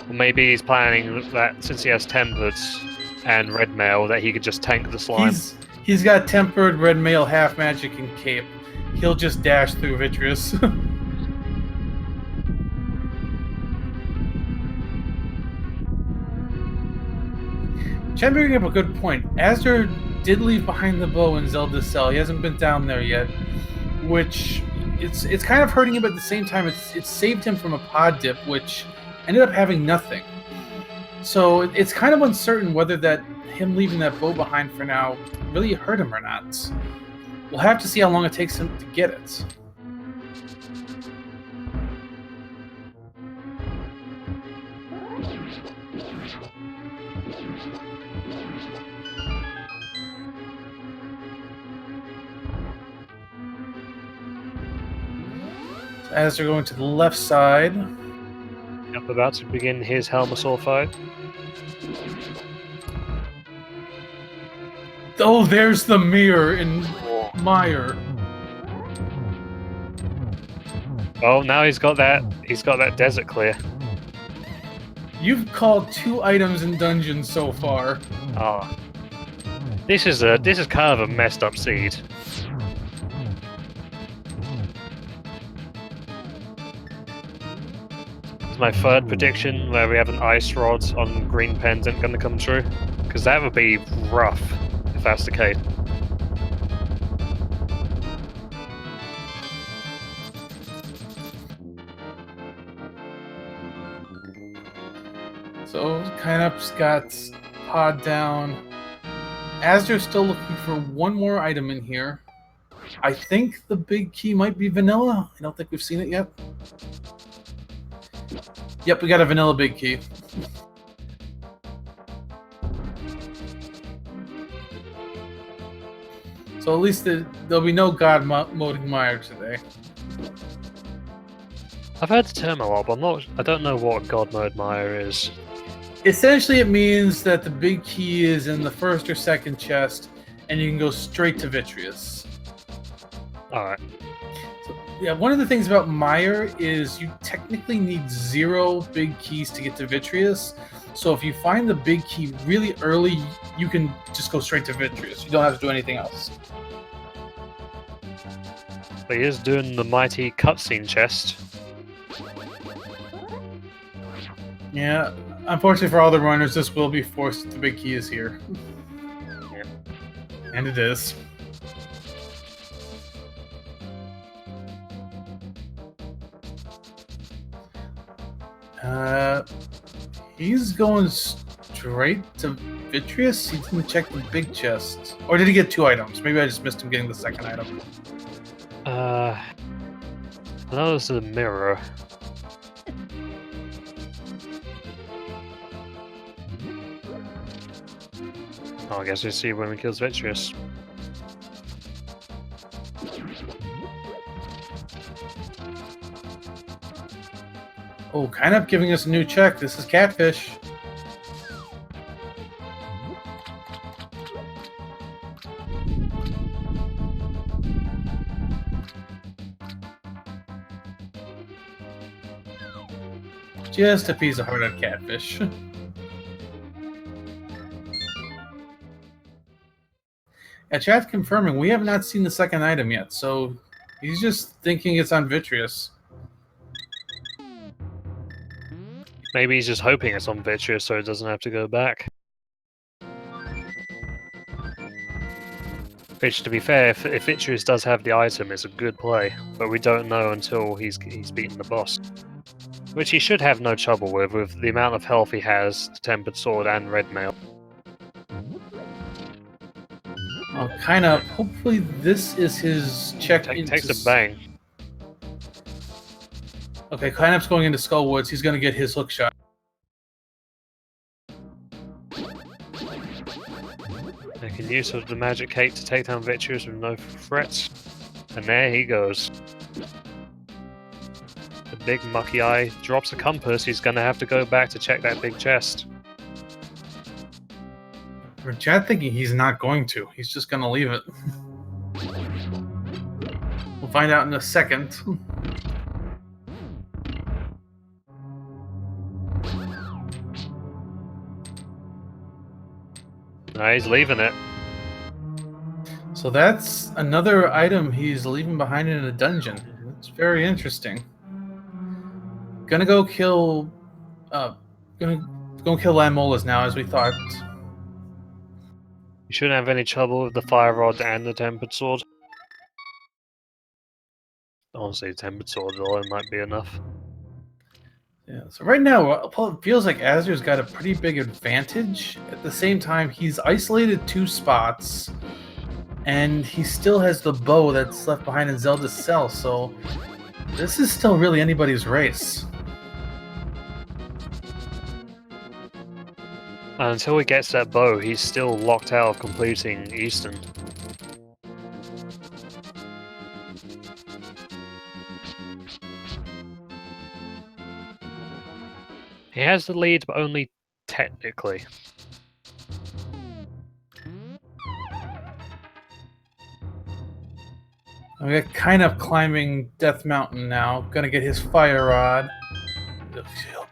Or maybe he's planning that since he has tempered and red mail, that he could just tank the slime. He's got tempered, red mail, half magic, and cape. He'll just dash through Vitreous. Chen bringing up a good point. Azure did leave behind the bow in Zelda's cell. He hasn't been down there yet, which it's kind of hurting him, but at the same time it saved him from a pod dip, which ended up having nothing. So it's kind of uncertain whether that him leaving that bow behind for now really hurt him or not. We'll have to see how long it takes him to get it. As they're going to the left side. Yep, about to begin his Helmasaur fight. Oh, there's the mirror in Meyer. Oh, now he's got that desert clear. You've called 2 items in dungeons so far. Oh. This is kind of a messed up seed. My third prediction where we have an ice rod on green pendant going to come true, because that would be rough if that's the case. So Kynup's got pod down. Asder's still looking for one more item in here. I think the big key might be vanilla. I don't think we've seen it yet. Yep, we got a vanilla big key. So at least there'll be no god moding Meyer today. I've heard the term a lot, but I don't know what God Mode Maya is. Essentially, it means that the big key is in the first or second chest, and you can go straight to Vitreous. Alright. Yeah, one of the things about Meyer is you technically need 0 big keys to get to Vitreous. So if you find the big key really early, you can just go straight to Vitreous. You don't have to do anything else. But he is doing the mighty cutscene chest. Yeah, unfortunately for all the runners, this will be forced if the big key is here. Yeah. And it is. He's going straight to Vitreous? He didn't check the big chest. Or did he get 2 items? Maybe I just missed him getting the second item. I know this is a mirror. I guess we'll see when we kills Vitreous. Oh, kind of giving us a new check. This is Catfish. Just a piece of heart on Catfish. Yeah, chat's confirming we have not seen the second item yet, so he's just thinking it's on Vitreous. Maybe he's just hoping it's on Vitreous so it doesn't have to go back. Which, to be fair, if Vitreous does have the item, it's a good play, but we don't know until he's beaten the boss. Which he should have no trouble with the amount of health he has, the Tempered Sword and Red Mail. Oh, kind of. Hopefully this is his check. Takes a bang. Okay, Kynap's going into Skullwoods. He's going to get his hook shot. Making use of the Magic Cake to take down Vitreous with no threats. And there he goes. The big mucky eye drops a compass. He's going to have to go back to check that big chest. Or Chad thinking he's not going to. He's just going to leave it. We'll find out in a second. No, he's leaving it. So that's another item he's leaving behind in a dungeon. It's very interesting. Gonna go kill... gonna go kill Lamolas now, as we thought. You shouldn't have any trouble with the Fire Rod and the Tempered Sword. Honestly, the Tempered Sword alone might be enough. Yeah, so right now, it feels like Azur's got a pretty big advantage. At the same time, he's isolated 2 spots, and he still has the bow that's left behind in Zelda's cell, so this is still really anybody's race. And until he gets that bow, he's still locked out of completing Eastern. He has the lead, but only technically. We got kind of climbing Death Mountain now. Gonna get his Fire Rod.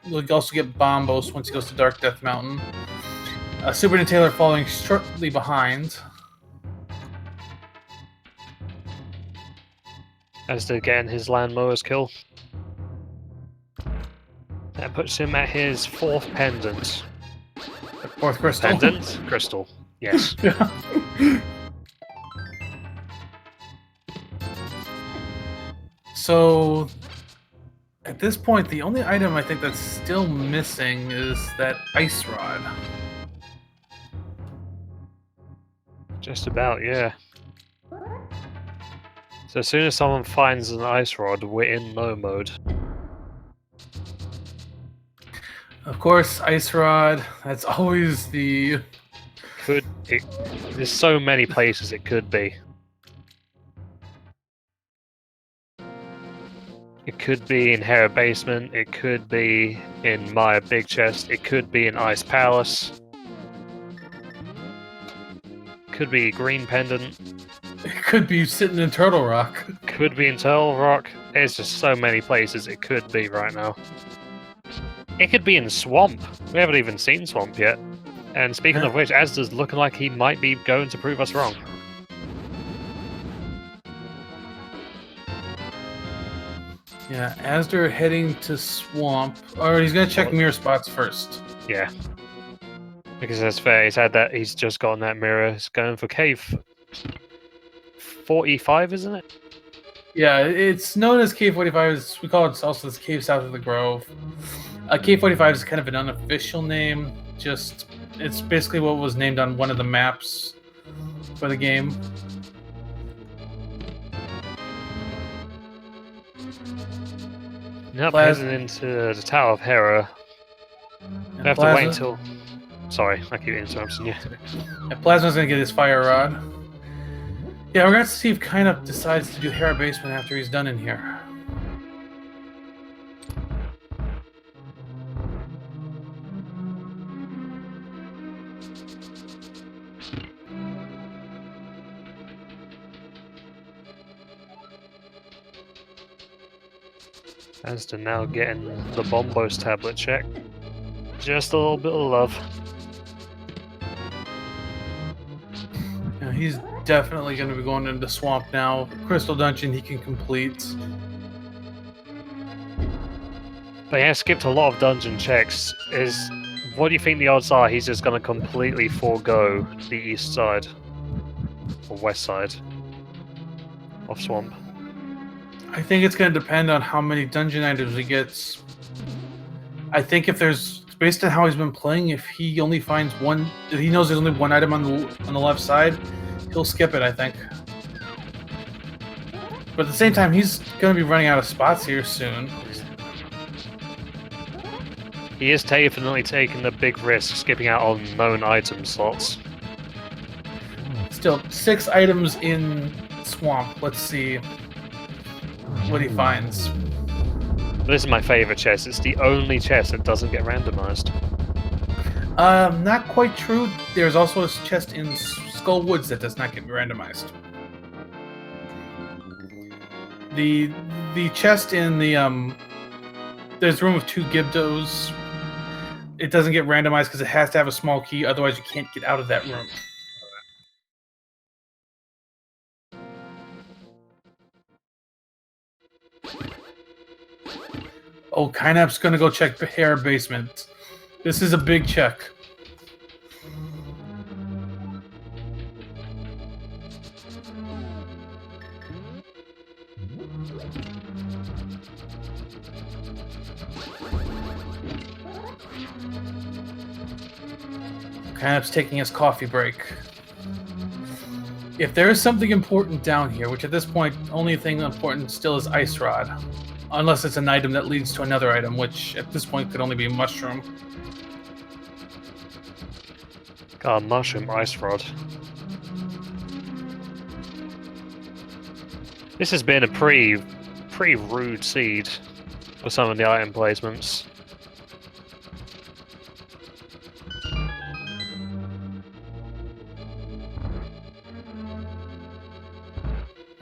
We'll also get Bombos once he goes to Dark Death Mountain. Super Taylor following shortly behind. As to again his Landmower's kill. That puts him at his 4th pendant. 4th crystal. Pendant? Crystal. Yes. So, at this point, the only item I think that's still missing is that Ice Rod. Just about, yeah. So as soon as someone finds an Ice Rod, we're in no mode. Of course, Ice Rod, that's always the... There's so many places it could be. It could be in Hera Basement, it could be in Maya Big Chest, it could be in Ice Palace. Could be Green Pendant. It could be sitting in Turtle Rock. Could be in Turtle Rock. There's just so many places it could be right now. It could be in Swamp. We haven't even seen Swamp yet. And speaking of which, Asda's looking like he might be going to prove us wrong. Yeah, Asda heading to Swamp. Or he's gonna check mirror spots first. Yeah. Because that's fair, he's just gotten that mirror. He's going for cave 45, isn't it? Yeah, it's known as Cave 45. We call it also the Cave South of the Grove. Cave 45 is kind of an unofficial name. It's basically what was named on one of the maps for the game. Now heading into the Tower of Hera. We have to wait until Sorry, I keep interrupting you. And Plasma's gonna get his fire rod. Yeah, we're gonna have to see if Kainup decides to do Hera Basement after he's done in here. Aston now getting the Bombos tablet check. Just a little bit of love. Yeah, he's definitely going to be going into Swamp now. Crystal Dungeon he can complete. But yeah, skipped a lot of dungeon checks. What do you think the odds are he's just going to completely forego the east side? Or west side of Swamp? I think it's going to depend on how many dungeon items he gets. I think if there's, based on how he's been playing, if he only finds one, if he knows there's only one item on the left side, he'll skip it, I think. But at the same time, he's going to be running out of spots here soon. He is definitely taking the big risk, skipping out on known item slots. Still, 6 items in Swamp. Let's see what he finds. This is my favorite chest. It's the only chest that doesn't get randomized. Not quite true. There's also a chest in Skull Woods that does not get randomized. The chest in the there's room of 2 Gibdos. It doesn't get randomized because it has to have a small key, otherwise you can't get out of that room. Oh, Kainap's gonna go check the Hera Basement. This is a big check. Kainap's taking his coffee break. If there is something important down here, which at this point, only thing important still is Ice Rod. Unless it's an item that leads to another item, which at this point could only be Mushroom. God, Mushroom Ice Rod. This has been a pretty rude seed with some of the item placements.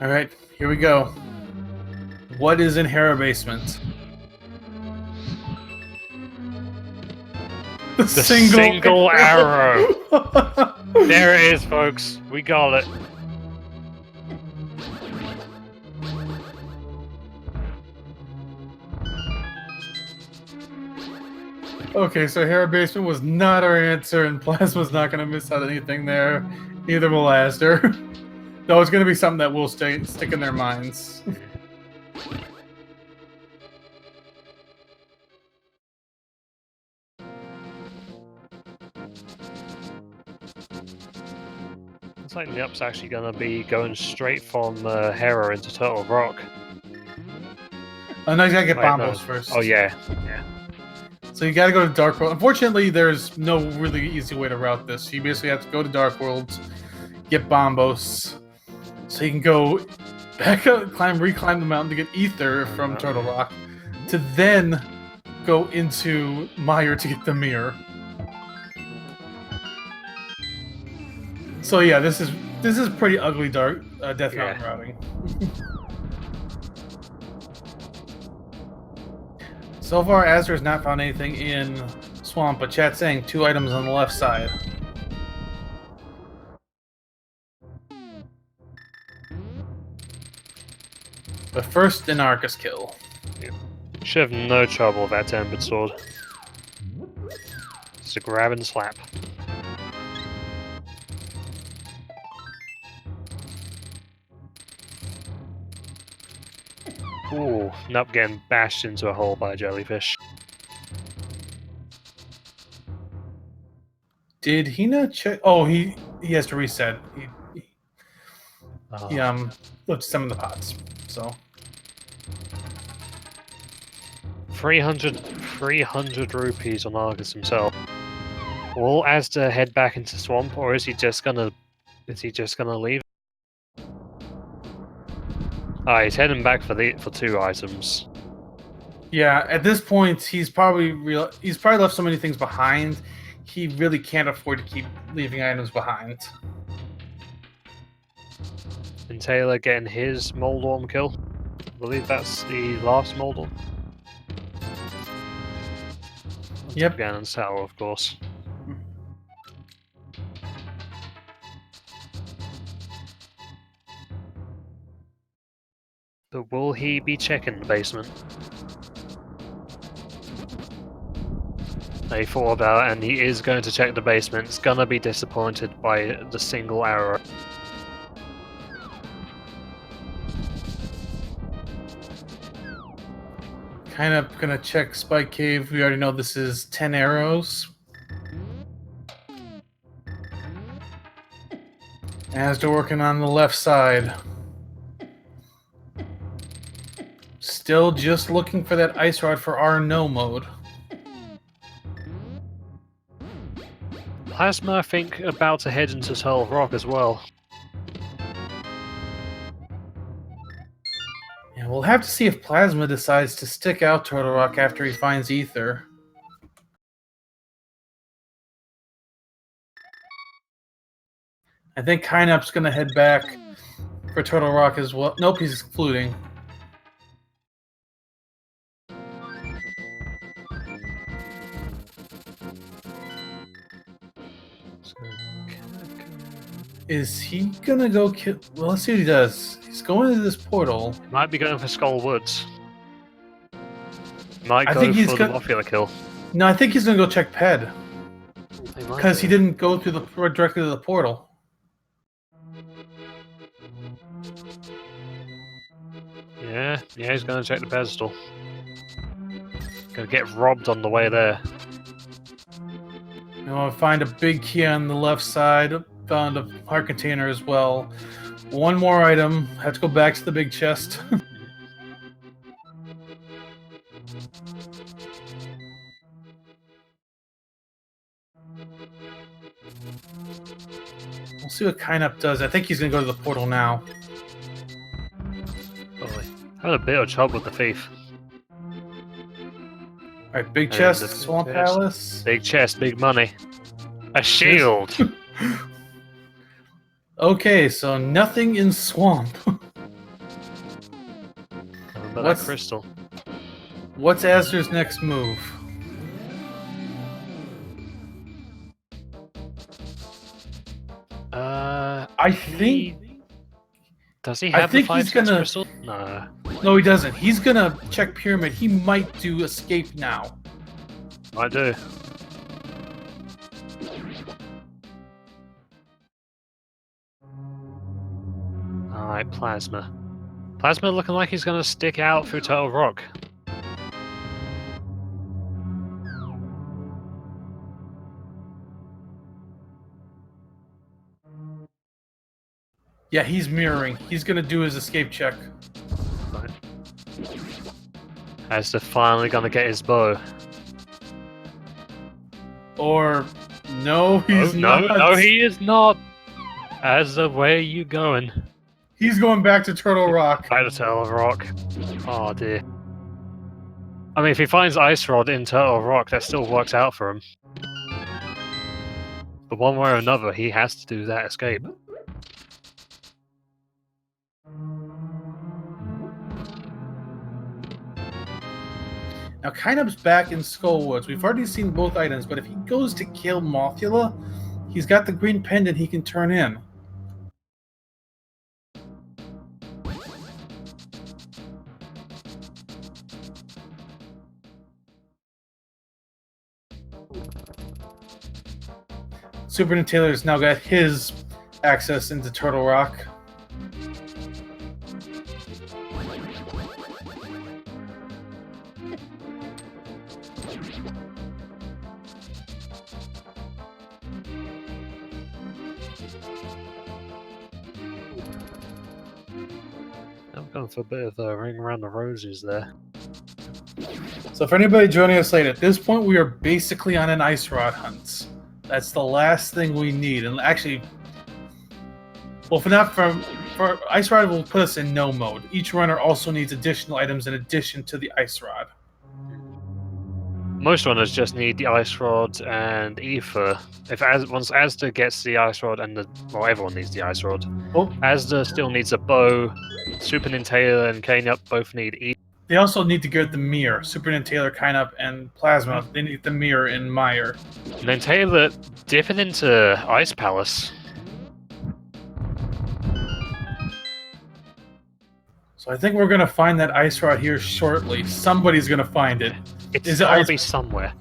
Alright, here we go. What is in Hera Basement? The single arrow! There it is, folks. We got it. Okay, so Hera Basement was not our answer, and Plasma's not going to miss out anything there. Neither will Aster. Though it's going to be something that will stick in their minds. Looks like Nyup's actually going to be going straight from Hera into Turtle Rock. Oh, no, he's got to get Wait, Bombos no. first. Oh, yeah. So you got to go to Dark World. Unfortunately, there's no really easy way to route this. You basically have to go to Dark World, get Bombos, so you can go back up, reclimb the mountain to get Ether from Turtle Rock, to then go into Mire to get the mirror. So yeah, this is pretty ugly Death Mountain routing. So far, Aster has not found anything in Swamp, but chat's saying 2 items on the left side. But first, an Arcus kill. Yeah. Should have no trouble with that tempered sword. Just a grab and slap. Ooh, Nup getting bashed into a hole by a jellyfish. Did he not check? Oh, he has to reset. He lifted some of the pots. So 300 rupees on Argus himself. Will Asda head back into swamp, or is he just gonna leave? Ah, he's heading back for 2 items. Yeah, at this point, he's probably left so many things behind. He really can't afford to keep leaving items behind. And Taylor getting his Moldorm kill. I believe that's the last Moldorm. Yep. Ganon's tower, of course. But will he be checking the basement? He thought about it, and he is going to check the basement. He's gonna be disappointed by the single arrow. Kind of gonna check Spike Cave. We already know this is 10 arrows. As they're working on the left side. Still just looking for that ice rod for our no mode. Plasma, I think, about to head into Turtle Rock as well. Yeah, we'll have to see if Plasma decides to stick out Turtle Rock after he finds Ether. I think Kynup's gonna head back for Turtle Rock as well. Nope, he's fluting. Is he gonna go kill? Well, let's see what he does. He's going into this portal. Might be going for Skull Woods. Might I go think he's for the Mothula kill. No, I think he's gonna go check Ped. Because he didn't go through directly to the portal. Yeah, he's gonna check the pedestal. Gonna get robbed on the way there. You know, I find a big key on the left side. Found a heart container as well. One more item. Have to go back to the big chest. We'll see what Kynup does. I think he's gonna go to the portal now. Probably. Having a bit of trouble with the thief. Alright, big And chest, the big Swamp chest. Palace. Big chest, big money. A shield! Okay, so nothing in Swamp. Remember that crystal. What's Asder's next move? I think... Does he have the 5 crystal? No. No, he doesn't. He's gonna check Pyramid. He might do Escape now. I do. Alright, Plasma. Plasma looking like he's gonna stick out through Turtle Rock. Yeah, he's mirroring. He's gonna do his escape check. Right. Asda finally gonna get his bow. Or no, he's not. No, he is not. Asda, where are you going? He's going back to Turtle Rock. Back to Turtle Rock. Oh dear. I mean, if he finds Ice Rod in Turtle Rock, that still works out for him. But one way or another, he has to do that escape. Now, Kynup's back in Skullwoods. We've already seen both items, but if he goes to kill Mothula, he's got the green pendant he can turn in. Superintendent Taylor's now got his access into Turtle Rock. I'm going for a bit of a ring around the roses there. So for anybody joining us late, at this point we are basically on an ice rod hunt. That's the last thing we need. And actually, well, for Ice Rod will put us in no mode. Each runner also needs additional items in addition to the Ice Rod. Most runners just need the Ice Rod and Ether. Once Asda gets the Ice Rod well, everyone needs the Ice Rod. Oh, Asda still needs a bow. Super Nintendo and Kanyup both need Ether. they also need to get the mirror. Super Nintendo, Kainup, and Plasma. They need the mirror in Meyer. Nintendo dipping into Ice Palace. So I think we're gonna find that Ice Rod here shortly. Somebody's gonna find it. It's gotta be somewhere.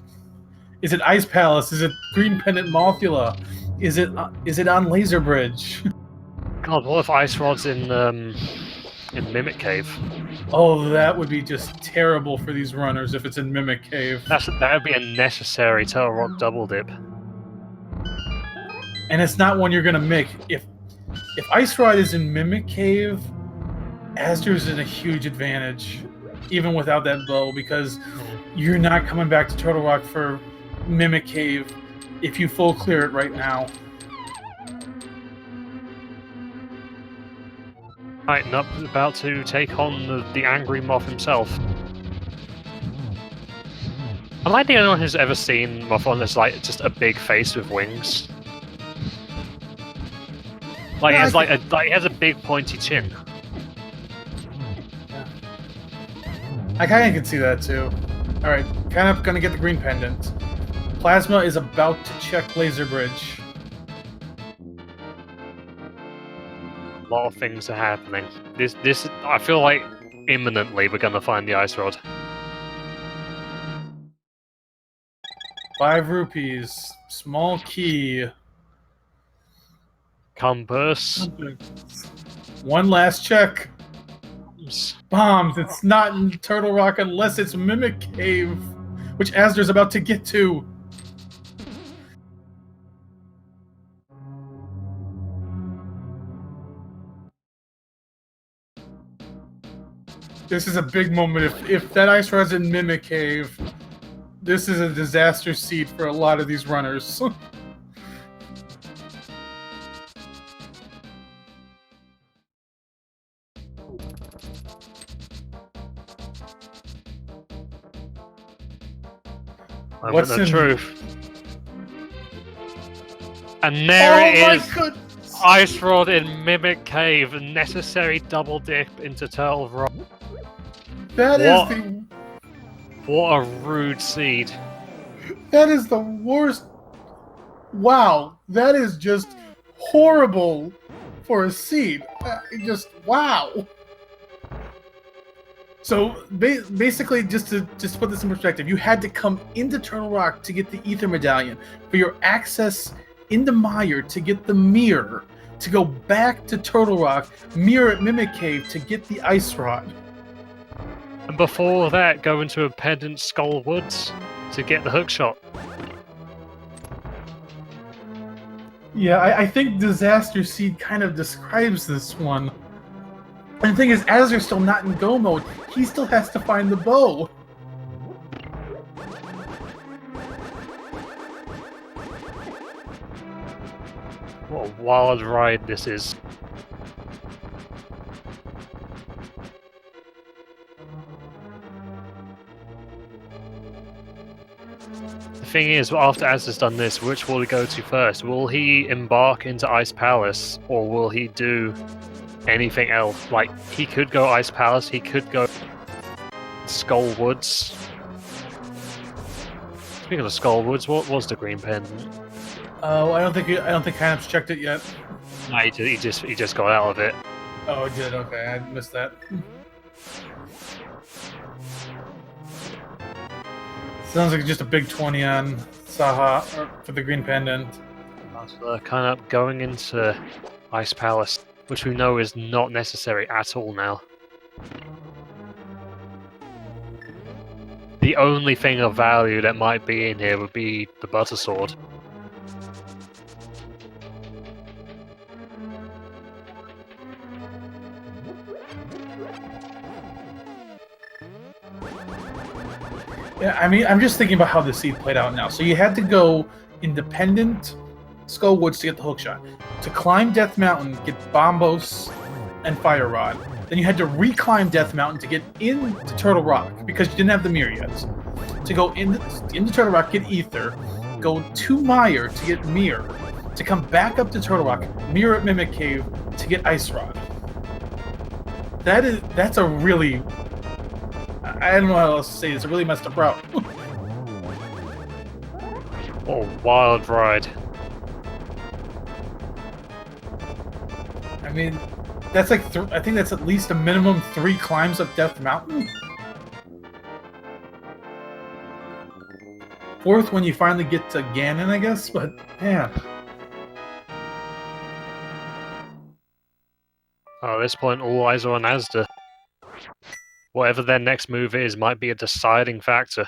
Is it Ice Palace? Is it Green Pendant Mothula? Is it on Laser Bridge? God, what if Ice Rod's in Mimic Cave? Oh, that would be just terrible for these runners if it's in Mimic Cave. That would be a necessary Turtle Rock double dip. And it's not one you're gonna make. If Ice Rod is in Mimic Cave, Astor's in a huge advantage, even without that bow, because you're not coming back to Turtle Rock for Mimic Cave if you full clear it right now. Tighten up, about to take on the angry moth himself. Am I the only one who's ever seen Mothron as like just a big face with wings? Like he has a big pointy chin. I kind of can see that too. All right, kind of gonna get the green pendant. Plasma is about to check Laser Bridge. A lot of things are happening. This I feel like imminently we're gonna find the Ice Rod. 5 rupees. Small key. Compass. One last check. Bombs. It's not in Turtle Rock unless it's Mimic Cave, which Asder's about to get to. This is a big moment. If that Ice Rod's in Mimic Cave, this is a disaster seed for a lot of these runners. What's the truth? And there it is! Goodness. Ice Rod in Mimic Cave, a necessary double dip into Turtle Rock. That is the... What a rude seed. That is the worst... Wow. That is just horrible for a seed. Just, wow. So, basically, just to put this in perspective, you had to come into Turtle Rock to get the Ether Medallion, for your access into Meyer to get the mirror, to go back to Turtle Rock, mirror at Mimic Cave to get the Ice Rod. And before that, go into a pendant Skull Woods to get the hookshot. Yeah, I think Disaster Seed kind of describes this one. And the thing is, Azur's still not in go mode. He still has to find the bow. What a wild ride this is. The thing is, after Az has done this, which will he go to first? Will he embark into Ice Palace, or will he do anything else? Like, he could go Ice Palace, he could go Skull Woods. Speaking of Skull Woods, what was the green pendant? Oh, I don't think Hynap's checked it yet. No, he just got out of it. Oh, it did. Okay, I missed that. Sounds like just a big 20 on Saha for the green pendant. So kind of going into Ice Palace, which we know is not necessary at all now. The only thing of value that might be in here would be the Butter Sword. Yeah, I mean, I'm just thinking about how the seed played out now. So you had to go independent Skull Woods to get the hookshot. To climb Death Mountain, get Bombos and Fire Rod. Then you had to reclimb Death Mountain to get into Turtle Rock because you didn't have the mirror yet. To go into Turtle Rock, get Ether. Go to Mire to get Mirror. To come back up to Turtle Rock, Mirror at Mimic Cave to get Ice Rod. That's a really... I don't know how else to say it. It's a really messed up route. Oh, wild ride. I mean, that's like... I think that's at least a minimum 3 climbs up Death Mountain. 4th when you finally get to Ganon, I guess, but man. Oh, at this point, all eyes are on Asda. Whatever their next move is might be a deciding factor.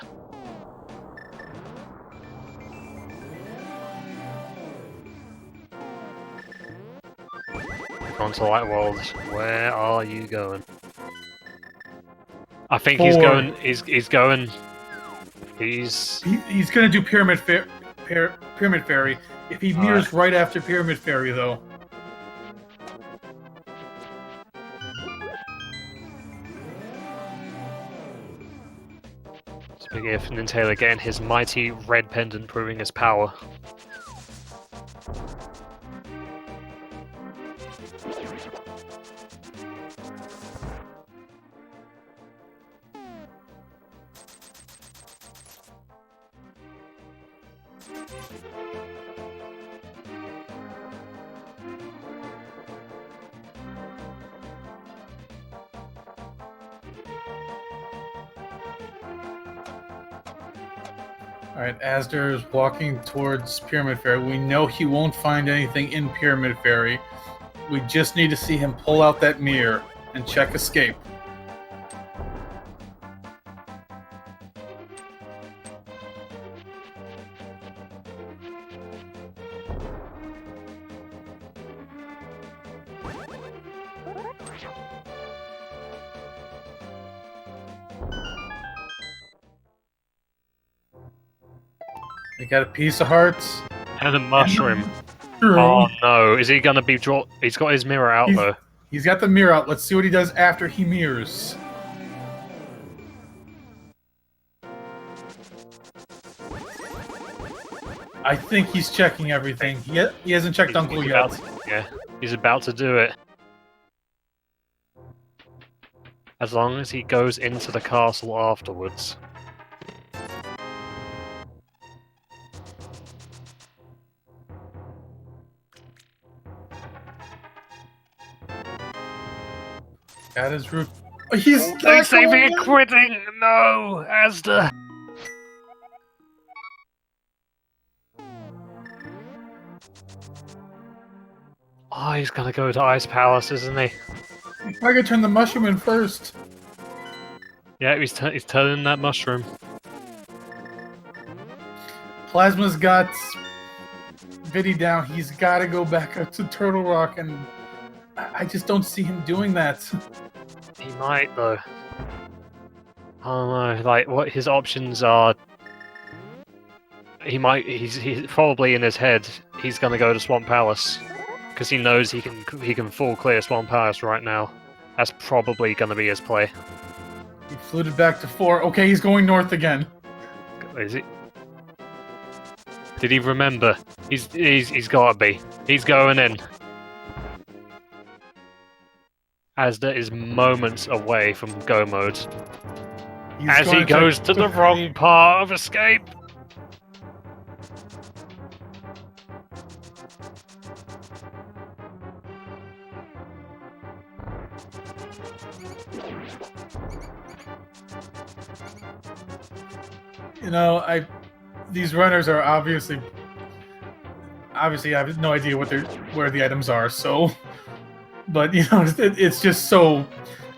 Onto Light World, where are you going? I think he's going. He's going. He's gonna do Pyramid Fairy. If he mirrors right after Pyramid Fairy, though. Speaking of Nintendo getting his mighty red pendant proving his power. Alright, Asder is walking towards Pyramid Fairy. We know he won't find anything in Pyramid Fairy. We just need to see him pull out that mirror and check escape. We got a piece of hearts. And a mushroom. Oh no, is he gonna be draw? He's got his mirror out though. He's got the mirror out. Let's see what he does after he mirrors. I think he's checking everything. He hasn't checked Uncle yet. Yeah, he's about to do it. As long as he goes into the castle afterwards. Got his root. Oh, he's they say we're quitting! No, Asda! Oh, he's gonna go to Ice Palace, isn't he? He's probably gonna turn the mushroom in first. Yeah, he's turning that mushroom. Plasma's got Viddy down. He's got to go back up to Turtle Rock, and I just don't see him doing that. He might, though. I don't know, like, what his options are... He's probably in his head, he's gonna go to Swamp Palace. Because he knows he can full clear Swamp Palace right now. That's probably gonna be his play. He fluted back to 4. Okay, he's going north again. Is he? Did he remember? He's gotta be. He's going in. Asda is moments away from go mode. As he goes to the wrong part of escape. You know, these runners are obviously I have no idea where the items are, so. But you know, it's just so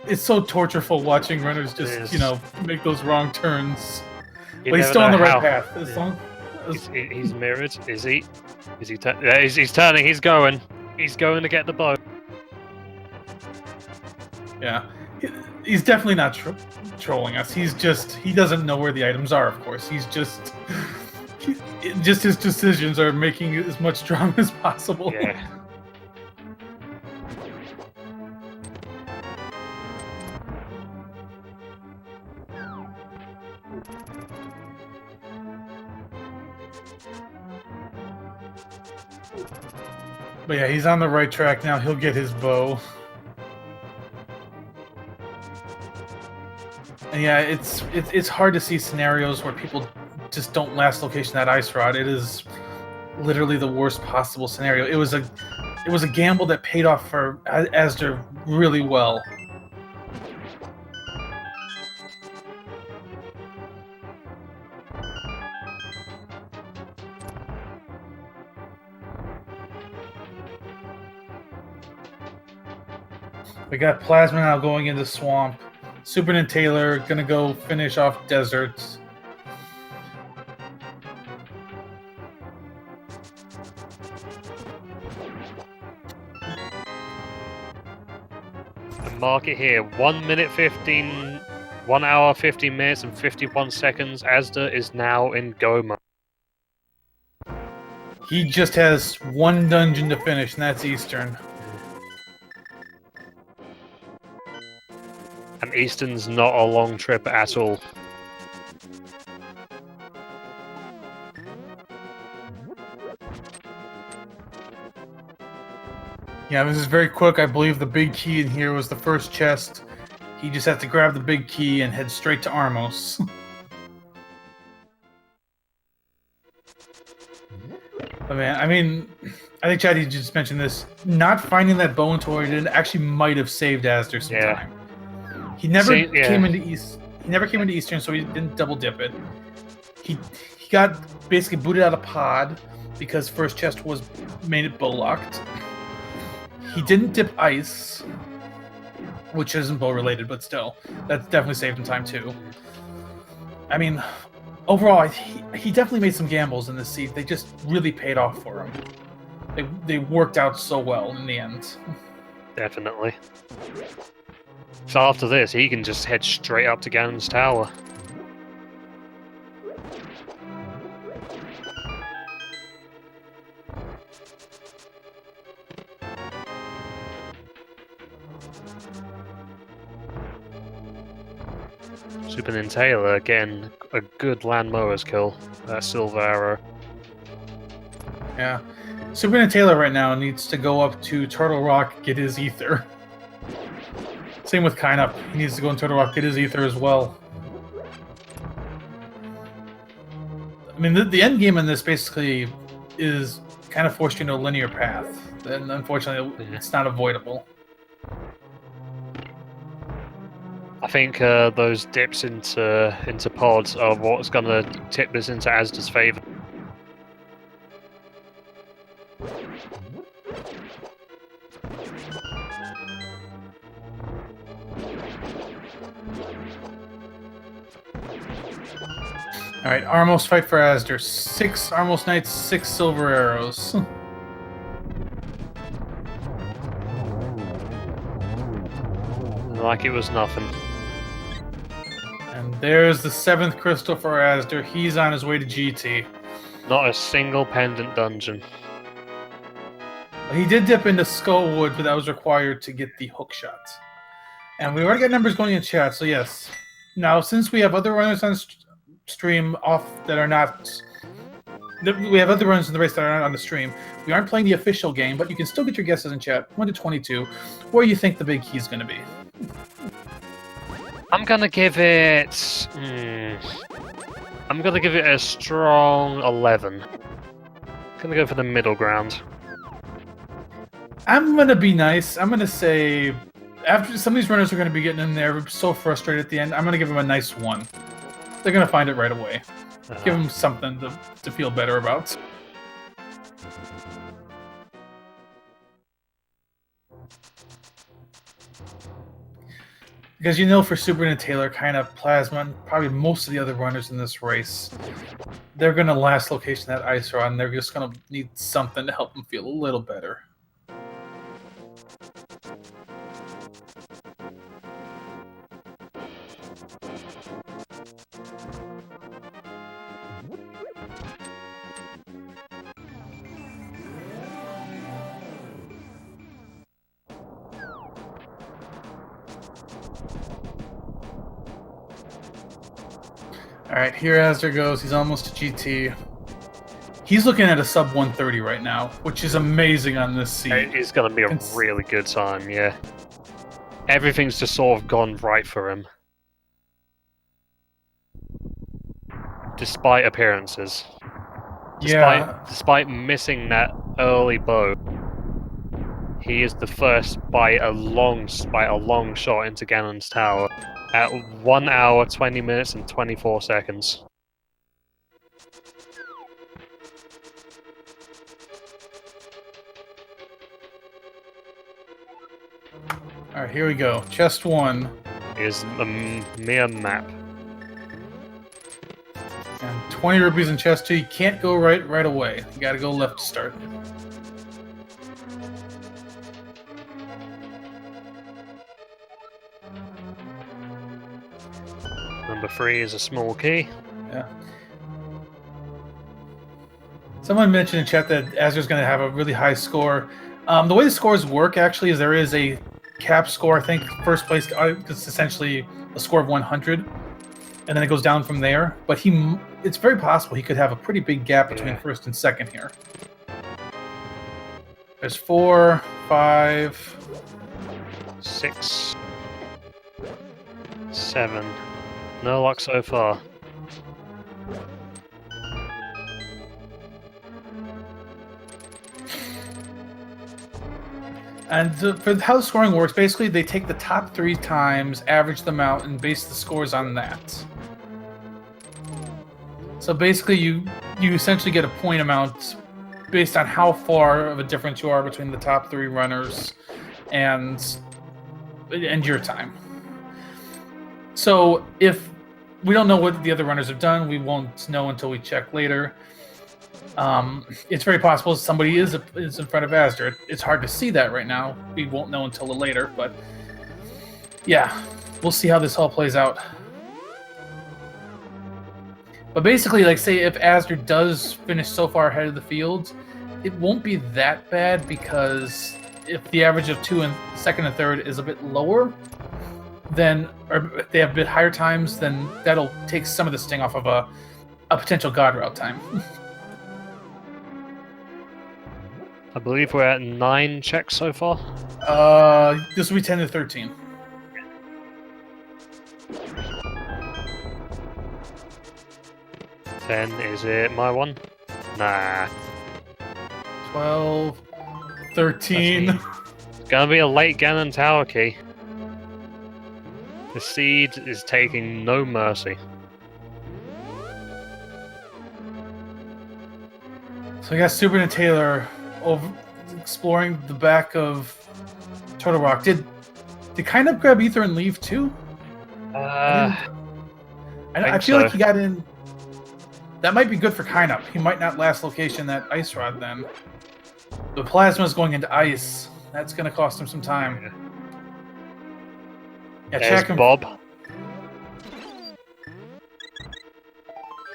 tortureful watching runners just make those wrong turns. But he's still on the right path. He's mirrored. Is he? Yeah, he's turning. He's going. He's going to get the bow. Yeah, he's definitely not trolling us. He doesn't know where the items are. Of course, Just his decisions are making as much drama as possible. Yeah. But yeah, he's on the right track now. He'll get his bow. And yeah, it's hard to see scenarios where people just don't last location that ice rod. It is literally the worst possible scenario. It was a gamble that paid off for Asder really well. We got Plasma now going into Swamp. Super and Taylor gonna go finish off Deserts. The market here, 1 minute 15, 1 hour 15 minutes and 51 seconds. Asda is now in go mode. He just has one dungeon to finish, and that's Eastern. And Eastern's not a long trip at all. Yeah, this is very quick. I believe the big key in here was the first chest. He just has to grab the big key and head straight to Armos. But man, I mean, I think Chad, you just mentioned this. Not finding that bow until he did actually might have saved Asder some time. He never came into He never came into Eastern, so he didn't double dip it. He got basically booted out of pod because first chest made it bow locked. He didn't dip ice, which isn't bow related, but still, that definitely saved him time too. I mean, overall, he definitely made some gambles in this seed. They just really paid off for him. They worked out so well in the end. Definitely. So after this, he can just head straight up to Ganon's tower. Super Nintendo getting a good land mowers kill. That silver arrow. Yeah. Super Nintendo right now needs to go up to Turtle Rock, get his ether. Same with Kineup. He needs to go in Turtle Rock, get his ether as well. I mean, the end game in this basically is kind of forced you into a linear path. And unfortunately, it's not avoidable. I think those dips into pods are what's going to tip this into Asda's favor. Alright, Armos fight for Asder. 6 Armos Knights, 6 silver arrows. Like it was nothing. And there's the 7th crystal for Asder. He's on his way to GT. Not a single pendant dungeon. He did dip into Skullwood, but that was required to get the hook shot. And we already got numbers going in chat, so yes. Now, since we have other runners on stream that are not... We have other runners in the race that are not on the stream. We aren't playing the official game, but you can still get your guesses in chat. 1 to 22. Where you think the big key is going to be. I'm gonna give it... I'm gonna give it a strong 11. Gonna go for the middle ground. I'm going to be nice. I'm going to say... After some of these runners are going to be getting in there so frustrated at the end, I'm going to give them a nice 1. They're going to find it right away. Give them something to feel better about. Because you know for Super and Taylor, kind of Plasma, and probably most of the other runners in this race, they're going to last location that ice rod, and they're just going to need something to help them feel a little better. All right, here Asder goes. He's almost to GT. He's looking at a sub 130 right now, which is amazing on this seed. It's going to be a really good time, yeah. Everything's just sort of gone right for him. Despite appearances. Despite missing that early bow, he is the first by a long shot into Ganon's tower at 1 hour, 20 minutes, and 24 seconds. Alright, here we go. Chest 1 is a mere map. And 20 rupees in chest 2. You can't go right away. You gotta go left to start. Number 3 is a small key. Yeah. Someone mentioned in chat that Azur's going to have a really high score. The way the scores work, actually, is there is a cap score. I think first place is essentially a score of 100, and then it goes down from there. But it's very possible he could have a pretty big gap between first and second here. There's 4, 5, 6, 7. No luck so far. And for how the scoring works, basically they take the top 3 times, average them out, and base the scores on that. So basically you essentially get a point amount based on how far of a difference you are between the top 3 runners and your time. So if we don't know what the other runners have done, we won't know until we check later. It's very possible somebody is in front of Asder. It's hard to see that right now. We won't know until later, but yeah, we'll see how this all plays out. But basically, like, say if Asder does finish so far ahead of the field, it won't be that bad, because if the average of 2 and second and third is a bit lower, then, or if they have a bit higher times, then that'll take some of the sting off of a potential God route time. I believe we're at 9 checks so far. This will be 10 to 13. Is it my one? Nah. 12, 13. It's gonna be a late Ganon tower key. The seed is taking no mercy. So we got Super and Taylor over exploring the back of Turtle Rock. Did kind of grab Ether and leave too? I feel like he got in. That might be good for Kainup. He might not last location that Ice Rod then. The Plasma is going into ice. That's going to cost him some time. Yeah, there's Bob.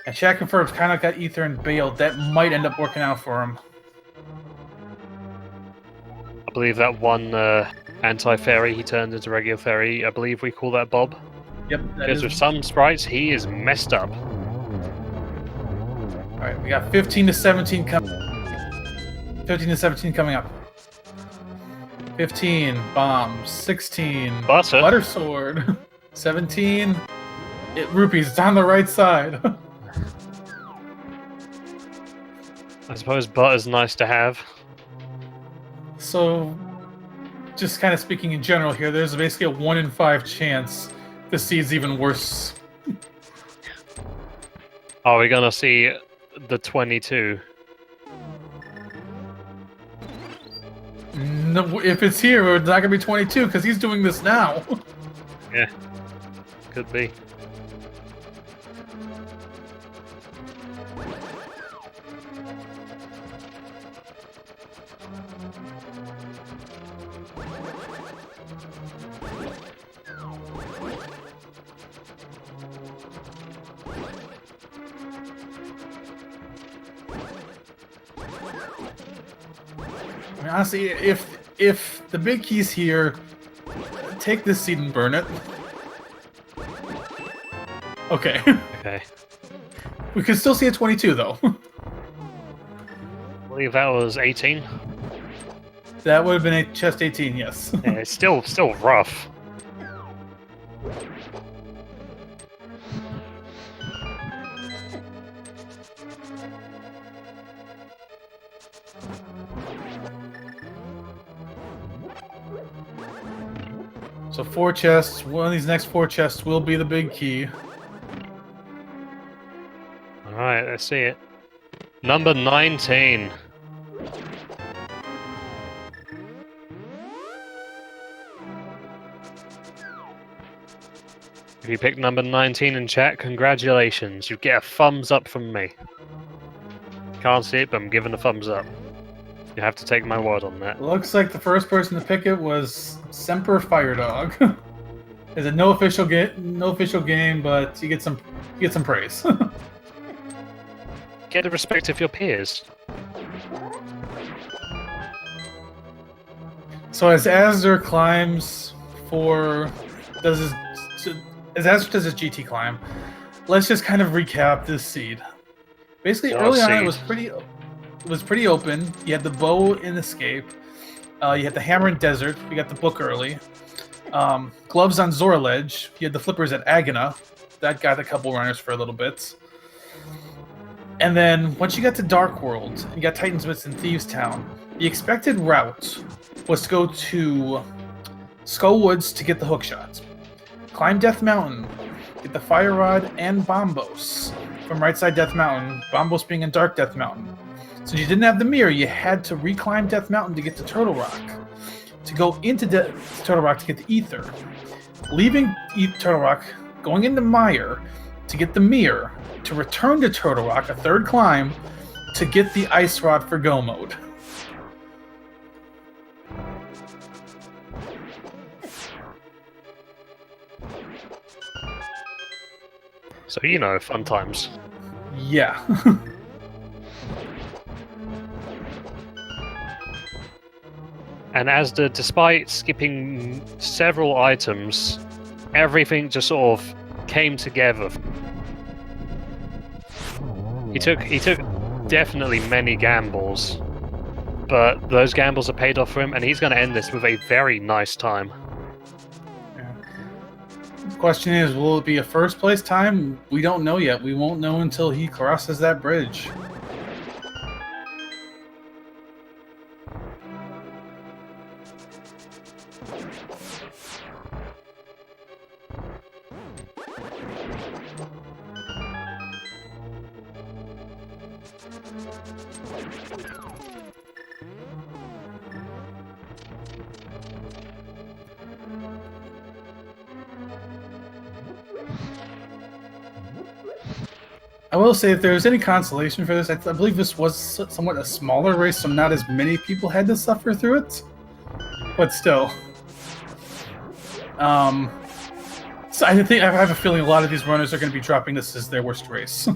And Shaq confirms Kainup got Ether and bailed. That might end up working out for him. I believe that one anti-fairy he turned into regular fairy, I believe we call that Bob. Yep. Because with some sprites, he is messed up. Alright, we got 15 to 17 coming. 15 to 17 coming up. 15, bombs. 16, butter sword. 17, rupees. It's on the right side. I suppose butter's nice to have. So, just kind of speaking in general here, there's basically a 1 in 5 chance the seed's even worse. Are we gonna see the 22? No, if it's here, it's not gonna be 22 because he's doing this now. Yeah, could be. I mean, honestly, if the big key's here, take this seed and burn it. Okay. Okay. We could still see a 22 though. I believe that was 18. That would have been a chest 18, yes. Yeah, it's still rough. So 4 chests. One of these next 4 chests will be the big key. Alright, let's see it. Number 19. If you pick number 19 in chat, congratulations. You get a thumbs up from me. Can't see it, but I'm giving a thumbs up. You have to take my word on that. Looks like the first person to pick it was Semper Firedog. It's a no official game, but you get some praise. Get the respect of your peers. So as Azure climbs as Azure does his GT climb, let's just kind of recap this seed. Basically, early on it was pretty open. You had the bow in Escape. You had the hammer in Desert. You got the book early. Gloves on Zora Ledge. You had the flippers at Agana. That got a couple runners for a little bit. And then once you got to Dark World, you got Titan's Bits in Thieves Town. The expected route was to go to Skull Woods to get the hookshot. Climb Death Mountain, get the Fire Rod and Bombos from right side Death Mountain, Bombos being in Dark Death Mountain. Since you didn't have the mirror, you had to reclimb Death Mountain to get to Turtle Rock. To go into Turtle Rock to get the Ether. Leaving Turtle Rock, going into Mire to get the mirror, to return to Turtle Rock, a third climb, to get the Ice Rod for Go Mode. So, you know, fun times. Yeah. And despite skipping several items, everything just sort of came together. He took definitely many gambles, but those gambles are paid off for him, and he's going to end this with a very nice time. The question is, will it be a first place time? We don't know yet. We won't know until he crosses that bridge. I will say, if there was any consolation for this, I believe this was somewhat a smaller race, so not as many people had to suffer through it. But still. So I have a feeling a lot of these runners are going to be dropping this as their worst race.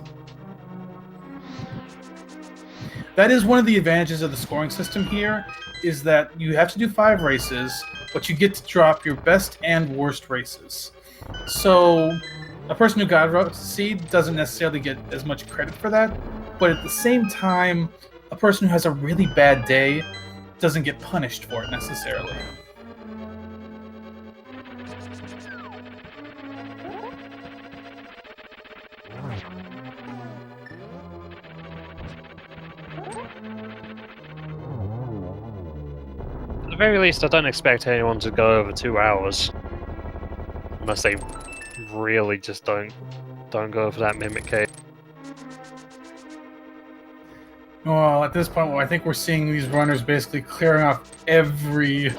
That is one of the advantages of the scoring system here, is that you have to do 5 races, but you get to drop your best and worst races. So a person who got seed doesn't necessarily get as much credit for that, but at the same time, a person who has a really bad day doesn't get punished for it necessarily. At the very least, I don't expect anyone to go over 2 hours. Unless they really just don't go for that Mimic Cave. Well, at this point, I think we're seeing these runners basically clearing off every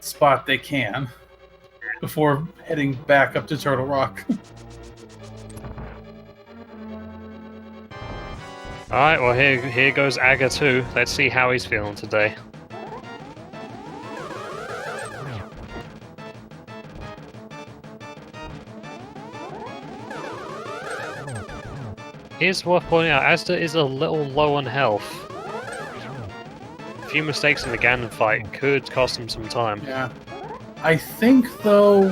spot they can before heading back up to Turtle Rock. Alright, well here goes Aga 2. Let's see how he's feeling today. Here's worth pointing out, Asda is a little low on health. A few mistakes in the Ganon fight could cost him some time. Yeah. I think, though...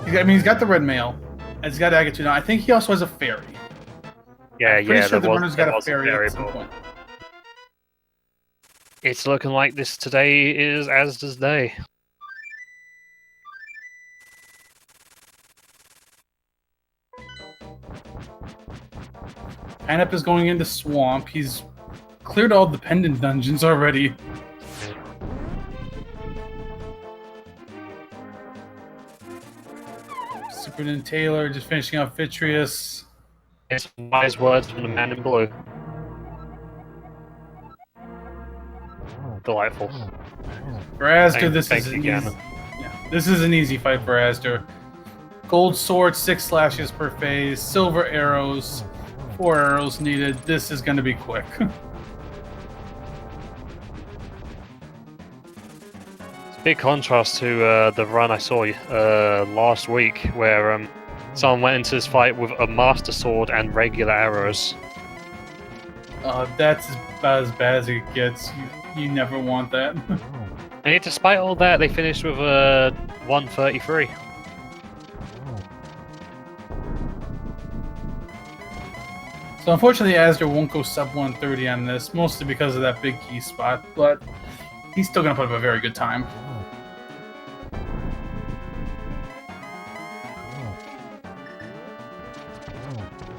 I mean, he's got the red mail. It's got Agatu now. I think he also has a fairy. Yeah, I'm pretty yeah. sure the there runner's got a was fairy at some but point. It's looking like this today is Asda's day. Anip is going into Swamp. He's cleared all the pendant dungeons already. Super Taylor just finishing up Vitreous. It's wise words from the man in blue. Delightful. For Asda, this Thank is you, an Ganon. easy. Yeah, this is an easy fight for Asda. Gold sword, 6 slashes per phase. Silver arrows, 4 arrows needed. This is going to be quick. Big contrast to the run I saw last week, where someone went into this fight with a master sword and regular arrows. That's about as bad as it gets. You never want that. And yet, despite all that, they finished with a 133. So unfortunately, Asda won't go sub 130 on this, mostly because of that big key spot, but he's still going to put up a very good time.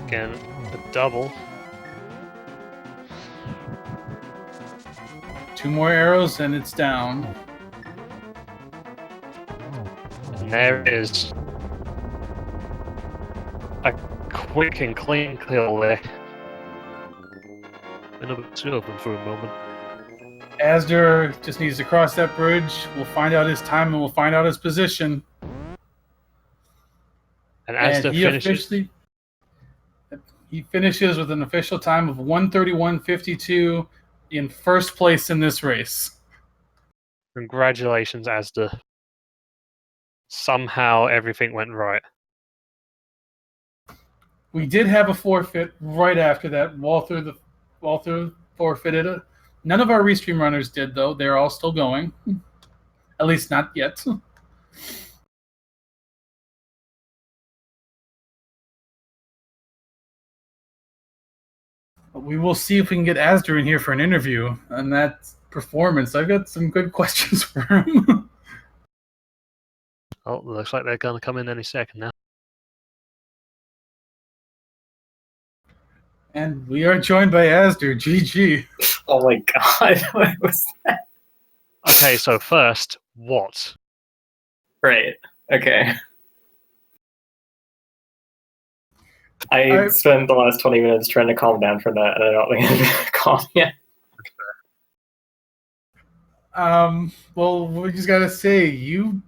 Again, a double. 2 more arrows and it's down. And there it is. A quick and clean kill there. Been a bit too open for a moment. Asda just needs to cross that bridge. We'll find out his time and we'll find out his position. And Asda finishes. He finishes with an official time of 131.52 in first place in this race. Congratulations, Asda. Somehow everything went right. We did have a forfeit right after that. Walther forfeited it. None of our restream runners did, though. They're all still going. At least not yet. We will see if we can get Asda in here for an interview on that performance. I've got some good questions for him. Oh, looks like they're going to come in any second now. And we are joined by Asda. GG. Oh my god, what was that? Okay, so first, what? Right, okay. I spent the last 20 minutes trying to calm down from that, and I don't think I'm calm yet. Well, we just gotta say, you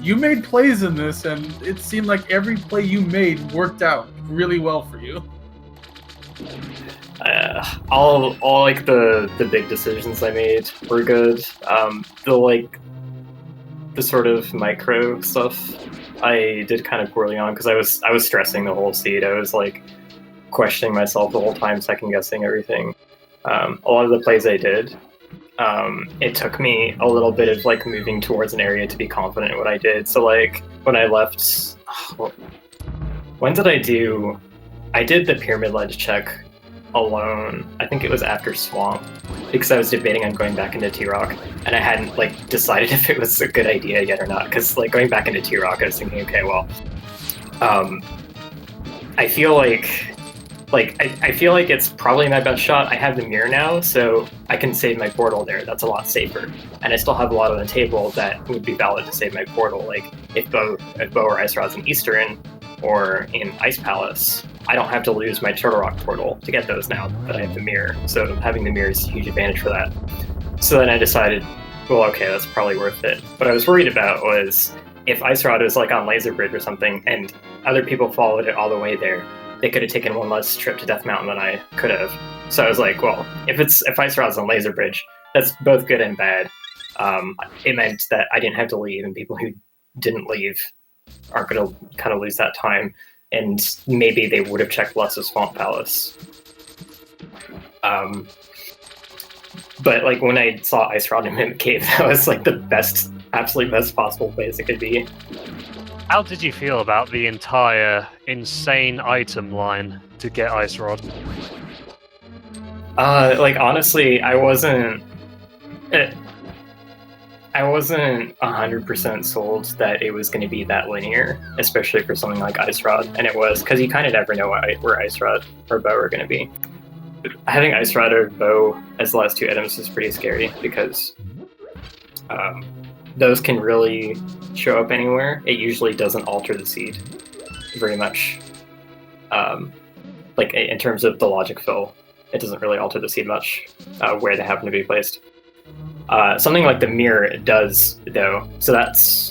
made plays in this, and it seemed like every play you made worked out really well for you. All like the big decisions I made were good. The sort of micro stuff I did kind of poorly on because I was stressing the whole seed. I was like questioning myself the whole time, second guessing everything. A lot of the plays I did, it took me a little bit of like moving towards an area to be confident in what I did. So like when I left, when did I do? I did the pyramid ledge check alone. I think it was after Swamp because I was debating on going back into T-Rock and I hadn't like decided if it was a good idea yet or not because like going back into T-Rock I was thinking, okay, well, I feel like I feel like it's probably my best shot. I have the mirror now, so I can save my portal there. That's a lot safer. And I still have a lot on the table that would be valid to save my portal. Like if Bo or Ice Rod's in Eastern or in Ice Palace, I don't have to lose my Turtle Rock portal to get those now that I have the mirror. So having the mirror is a huge advantage for that. So then I decided, well, okay, that's probably worth it. What I was worried about was if Ice Rod was like on Laser Bridge or something and other people followed it all the way there, they could have taken one less trip to Death Mountain than I could have. So I was like, well, if Ice Rod's on Laser Bridge, that's both good and bad. It meant that I didn't have to leave, and people who didn't leave are going to kind of lose that time, and maybe they would have checked less of Swamp Palace. But like when I saw Ice Rod in Mimic Cave, that was like the best, absolute best possible place it could be. How did you feel about the entire insane item line to get Ice Rod? Like honestly, I wasn't 100% sold that it was going to be that linear, especially for something like Ice Rod, and it was, because you kind of never know where Ice Rod or Bow are going to be. Having Ice Rod or Bow as the last two items is pretty scary, because those can really show up anywhere. It usually doesn't alter the seed very much. Like in terms of the logic fill, it doesn't really alter the seed much where they happen to be placed. Something like the mirror does, though. So that's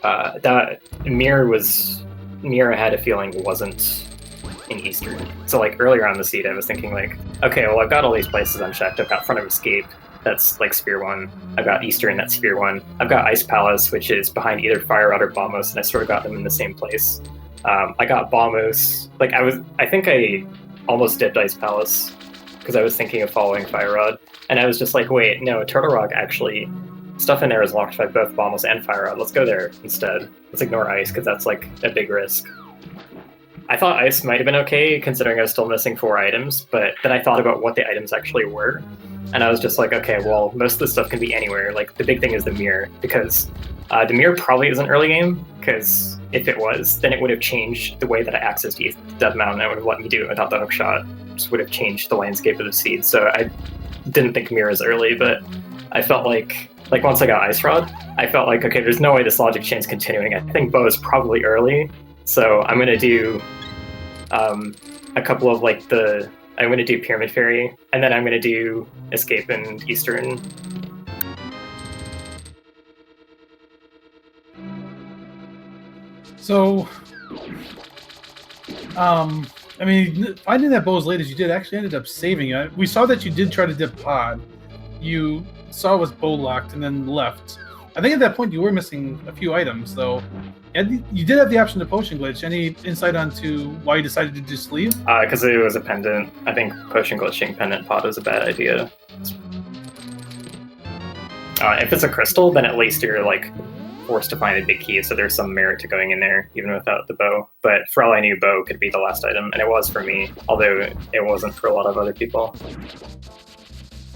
that mirror I had a feeling wasn't in Eastern. So like earlier on the seed, I was thinking like, okay, well I've got all these places unchecked. I've got Front of Escape, that's like Sphere 1. I've got Eastern, that's Sphere 1. I've got Ice Palace, which is behind either Fire Rod or Bombos, and I sort of got them in the same place. I got Bombos. Like I think I almost dipped Ice Palace because I was thinking of following Fire Rod, and I was just like, wait, no, Turtle Rock actually, stuff in there is locked by both Bombos and Fire Rod. Let's go there instead. Let's ignore Ice because that's like a big risk. I thought Ice might have been okay considering I was still missing 4 items, but then I thought about what the items actually were, and I was just like, okay, well, most of the stuff can be anywhere. Like the big thing is the mirror, because the mirror probably isn't early game, because if it was, then it would have changed the way that I accessed Death Mountain. It would have let me do it without the hook shot. Just would have changed the landscape of the seed. So I didn't think mirror is early, but I felt like once I got Ice Rod, I felt like, okay, there's no way this logic chain's continuing. I think Bow is probably early, so I'm gonna do a couple of like I'm gonna do Pyramid Fairy, and then I'm gonna do Escape and Eastern. So, I mean, finding that Bow as late as you did actually ended up saving you. We saw that you did try to dip Pod. You saw it was Bow locked and then left. I think at that point you were missing a few items, though. And you did have the option to Potion Glitch. Any insight onto why you decided to just leave? Because it was a pendant. I think Potion Glitching Pendant Pod is a bad idea. If it's a crystal, then at least you're like forced to find a big key, so there's some merit to going in there, even without the Bow. But for all I knew, Bow could be the last item, and it was for me, although it wasn't for a lot of other people.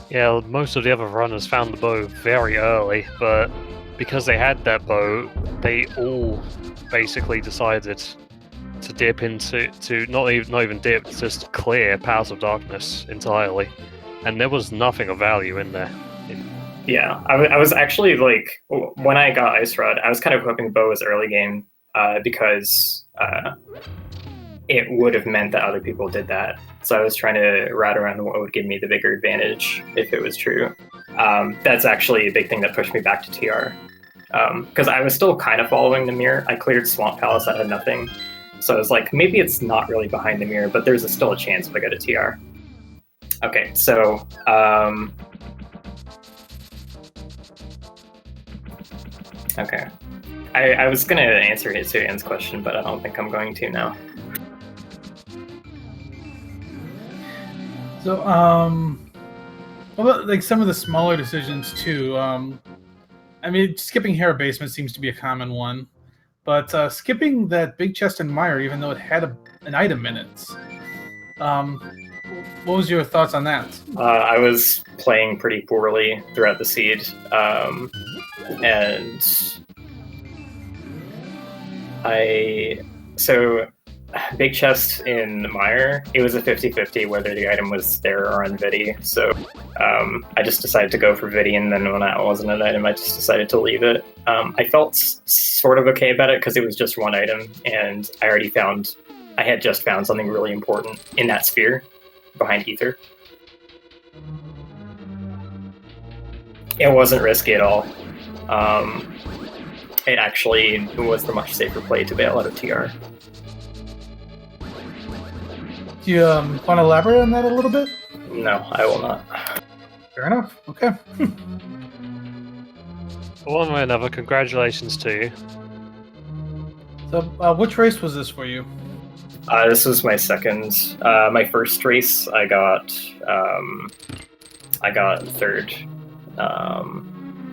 Yeah, most of the other runners found the Bow very early, but because they had that Bow, they all basically decided to dip into not even dip, just clear Powers of Darkness entirely, and there was nothing of value in there. Yeah, I was actually like, when I got Ice Rod, I was kind of hoping Bow was early game because it would have meant that other people did that. So I was trying to rat around what would give me the bigger advantage if it was true. That's actually a big thing that pushed me back to TR. Because I was still kind of following the mirror. I cleared Swamp Palace, that had nothing. So I was like, maybe it's not really behind the mirror, but there's still a chance if I go to TR. Okay, so okay. I was going to answer Hitsuyan's question, but I don't think I'm going to now. So, what about like some of the smaller decisions too? I mean, skipping Hera Basement seems to be a common one, but skipping that big chest in Mire, even though it had an item in it. What was your thoughts on that? I was playing pretty poorly throughout the seed, and so big chest in Mire, it was a 50-50 whether the item was there or on Vidi, so I just decided to go for Vidi, and then when that wasn't an item, I just decided to leave it. I felt sort of okay about it because it was just one item, and I had just found something really important in that sphere behind Ether. It wasn't risky at all. It actually was the much safer play to bail out of TR. Do you want to elaborate on that a little bit? No, I will not. Fair enough. Okay. One way or another, congratulations to you. So, which race was this for you? This was my second. My first race, I got third.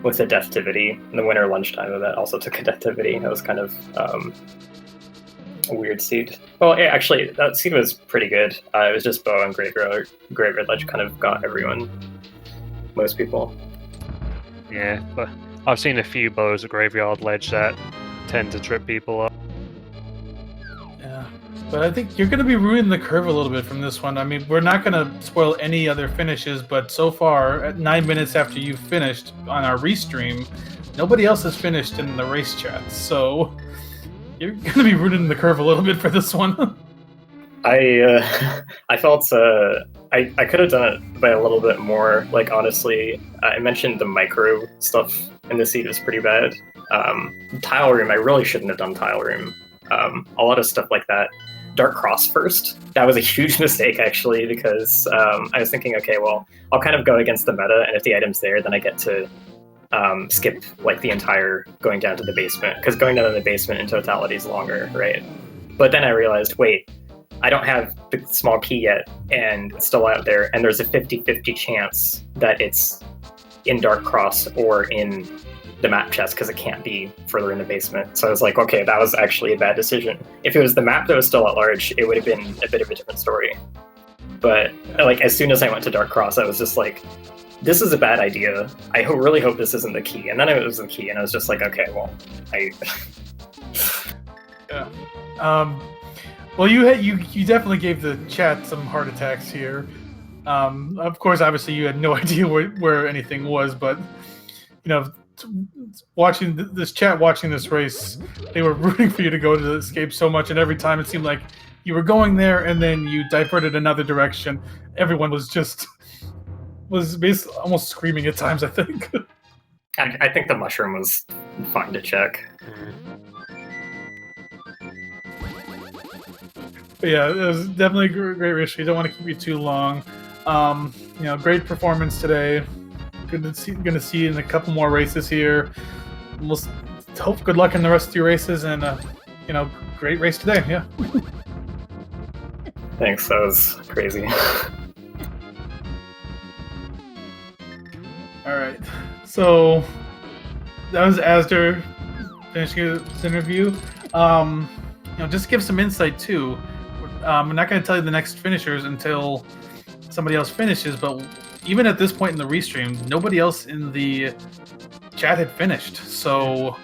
with the Deathtivity. And the winter lunchtime event also took a Deathtivity. That was kind of a weird seed. Well, yeah, actually, that seed was pretty good. It was just Bow and Great Red Ledge kind of got everyone, most people. Yeah, but I've seen a few bows at Graveyard Ledge that tend to trip people up. Yeah, but I think you're going to be ruining the curve a little bit from this one. I mean, we're not going to spoil any other finishes, but so far, at 9 minutes after you've finished on our restream, nobody else has finished in the race chat, so you're going to be ruining the curve a little bit for this one. I felt I could have done it by a little bit more. Like, honestly, I mentioned the micro stuff in the seed was pretty bad. Tile room, I really shouldn't have done tile room. A lot of stuff like that. Dark Cross first. That was a huge mistake, actually, because I was thinking, okay, well, I'll kind of go against the meta, and if the item's there, then I get to skip like the entire going down to the basement, because going down to the basement in totality is longer, right? But then I realized, wait, I don't have the small key yet, and it's still out there, and there's a 50-50 chance that it's in Dark Cross or in the map chest, because it can't be further in the basement. So I was like, okay, that was actually a bad decision. If it was the map that was still at large, it would have been a bit of a different story. But like, as soon as I went to Dark Cross, I was just like, this is a bad idea. I really hope this isn't the key. And then it was the key, and I was just like, okay, well, Yeah. Well, you definitely gave the chat some heart attacks here. Of course, obviously, you had no idea where anything was, but you know, watching this chat, watching this race, they were rooting for you to go to the escape so much, and every time it seemed like you were going there, and then you diverted another direction. Everyone was basically almost screaming at times, I think. I think the mushroom was fine to check. But yeah, it was definitely a great race. We don't want to keep you too long. Great performance today. Gonna see you in a couple more races here. We'll hope good luck in the rest of your races, and great race today. Yeah. Thanks. That was crazy. All right. So that was Asder finishing his interview. Just to give some insight too. I'm not going to tell you the next finishers until somebody else finishes, but even at this point in the restream, nobody else in the chat had finished. So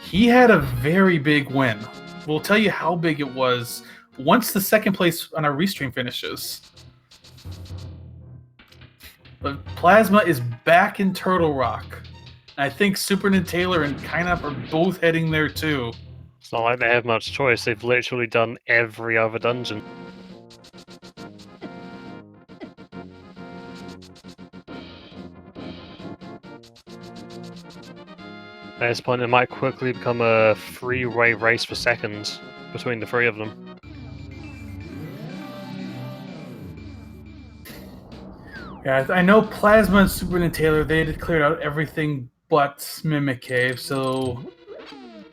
he had a very big win. We'll tell you how big it was once the second place on our restream finishes. But Plasma is back in Turtle Rock. And I think Super Taylor and Kineup are both heading there too. It's not like they have much choice. They've literally done every other dungeon. At this point, it might quickly become a three-way race for seconds between the three of them. Yeah, I know Plasma and Super Taylor, they had cleared out everything but Mimic Cave, so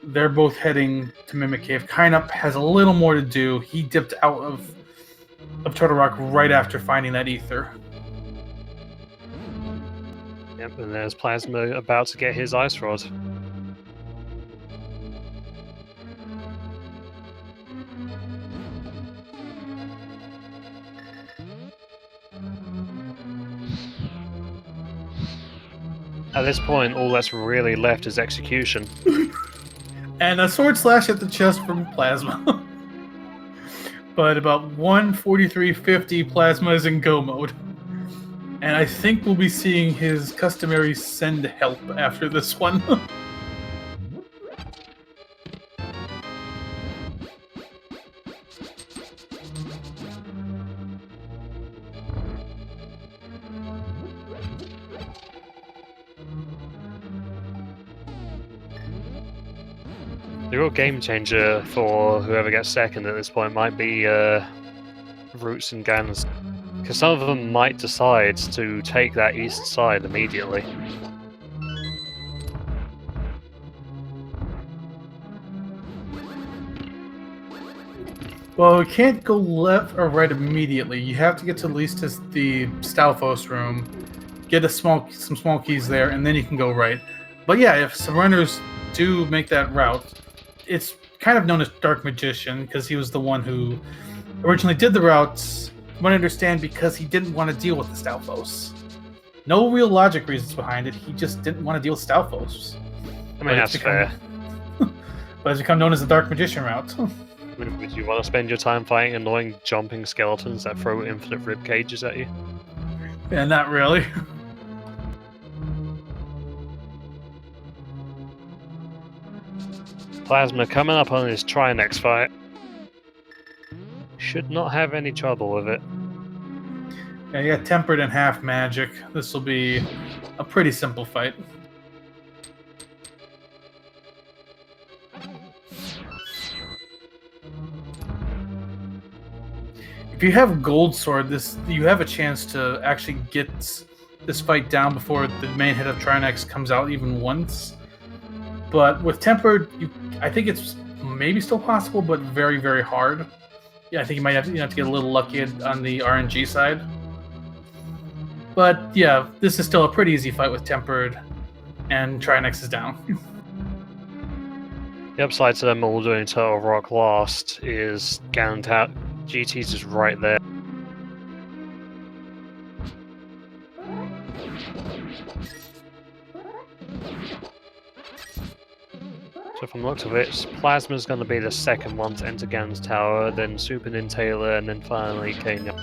they're both heading to Mimic Cave. Kineup has a little more to do. He dipped out of Turtle Rock right after finding that ether. Yep, and there's Plasma about to get his Ice Rod. At this point, all that's really left is execution. And a sword slash at the chest from Plasma. But about 1:43:50, Plasma is in go mode. And I think we'll be seeing his customary send help after this one. The real game changer for whoever gets second at this point might be Roots and Gans. Because some of them might decide to take that east side immediately. Well, we can't go left or right immediately. You have to get to at least the Stalfos room, get some small keys there, and then you can go right. But yeah, if some runners do make that route, it's kind of known as Dark Magician because he was the one who originally did the routes. You want to understand because he didn't want to deal with the Stalfos. No real logic reasons behind it. He just didn't want to deal with Stalfos. I mean, that's fair. But it's become known as the Dark Magician route. I mean, would you want to spend your time fighting annoying jumping skeletons that throw infinite rib cages at you? Yeah, not really. Plasma coming up on his Trinex fight. Should not have any trouble with it. Yeah, you got Tempered and Half Magic. This will be a pretty simple fight. If you have Gold Sword, you have a chance to actually get this fight down before the main head of Trinex comes out even once. But with Tempered, I think it's maybe still possible, but very, very hard. Yeah, I think you might have to get a little lucky on the RNG side. But yeah, this is still a pretty easy fight with Tempered, and Trinex is down. The upside to them all doing Turtle Rock last is Ganon GT's just right there. So from the looks of it, Plasma's going to be the second one to enter Ganon's tower, then Super Nintaler, and then finally Ganon.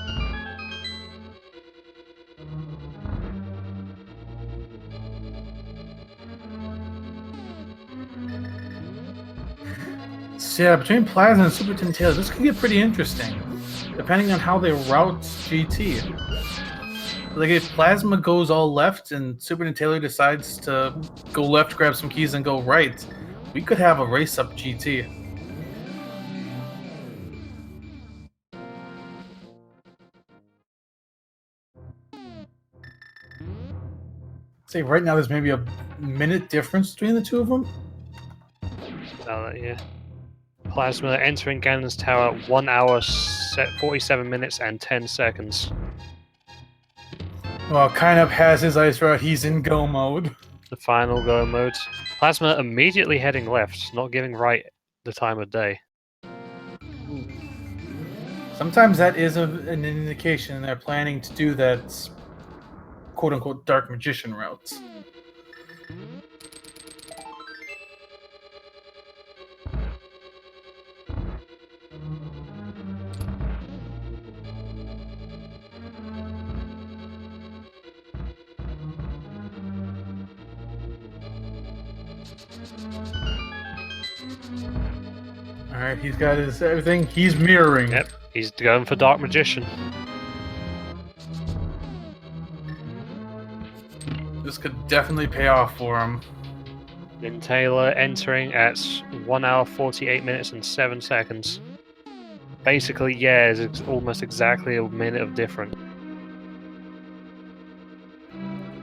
So yeah, between Plasma and Super Nintaler, this could get pretty interesting, depending on how they route GT. Like if Plasma goes all left and Super Nintaler decides to go left, grab some keys, and go right, we could have a race up GT. Say right now there's maybe a minute difference between the two of them. Yeah. Plasma entering Ganon's tower 1 hour, 47 minutes and 10 seconds. Well, kind of has his ice route. He's in go mode. The final go mode. Plasma immediately heading left, not giving right the time of day. Sometimes that is an indication they're planning to do that quote-unquote Dark Magician route. Alright, he's got his everything. He's mirroring. Yep, he's going for Dark Magician. This could definitely pay off for him. Nintaler entering at 1 hour, 48 minutes and 7 seconds. Basically, yeah, it's almost exactly a minute of difference.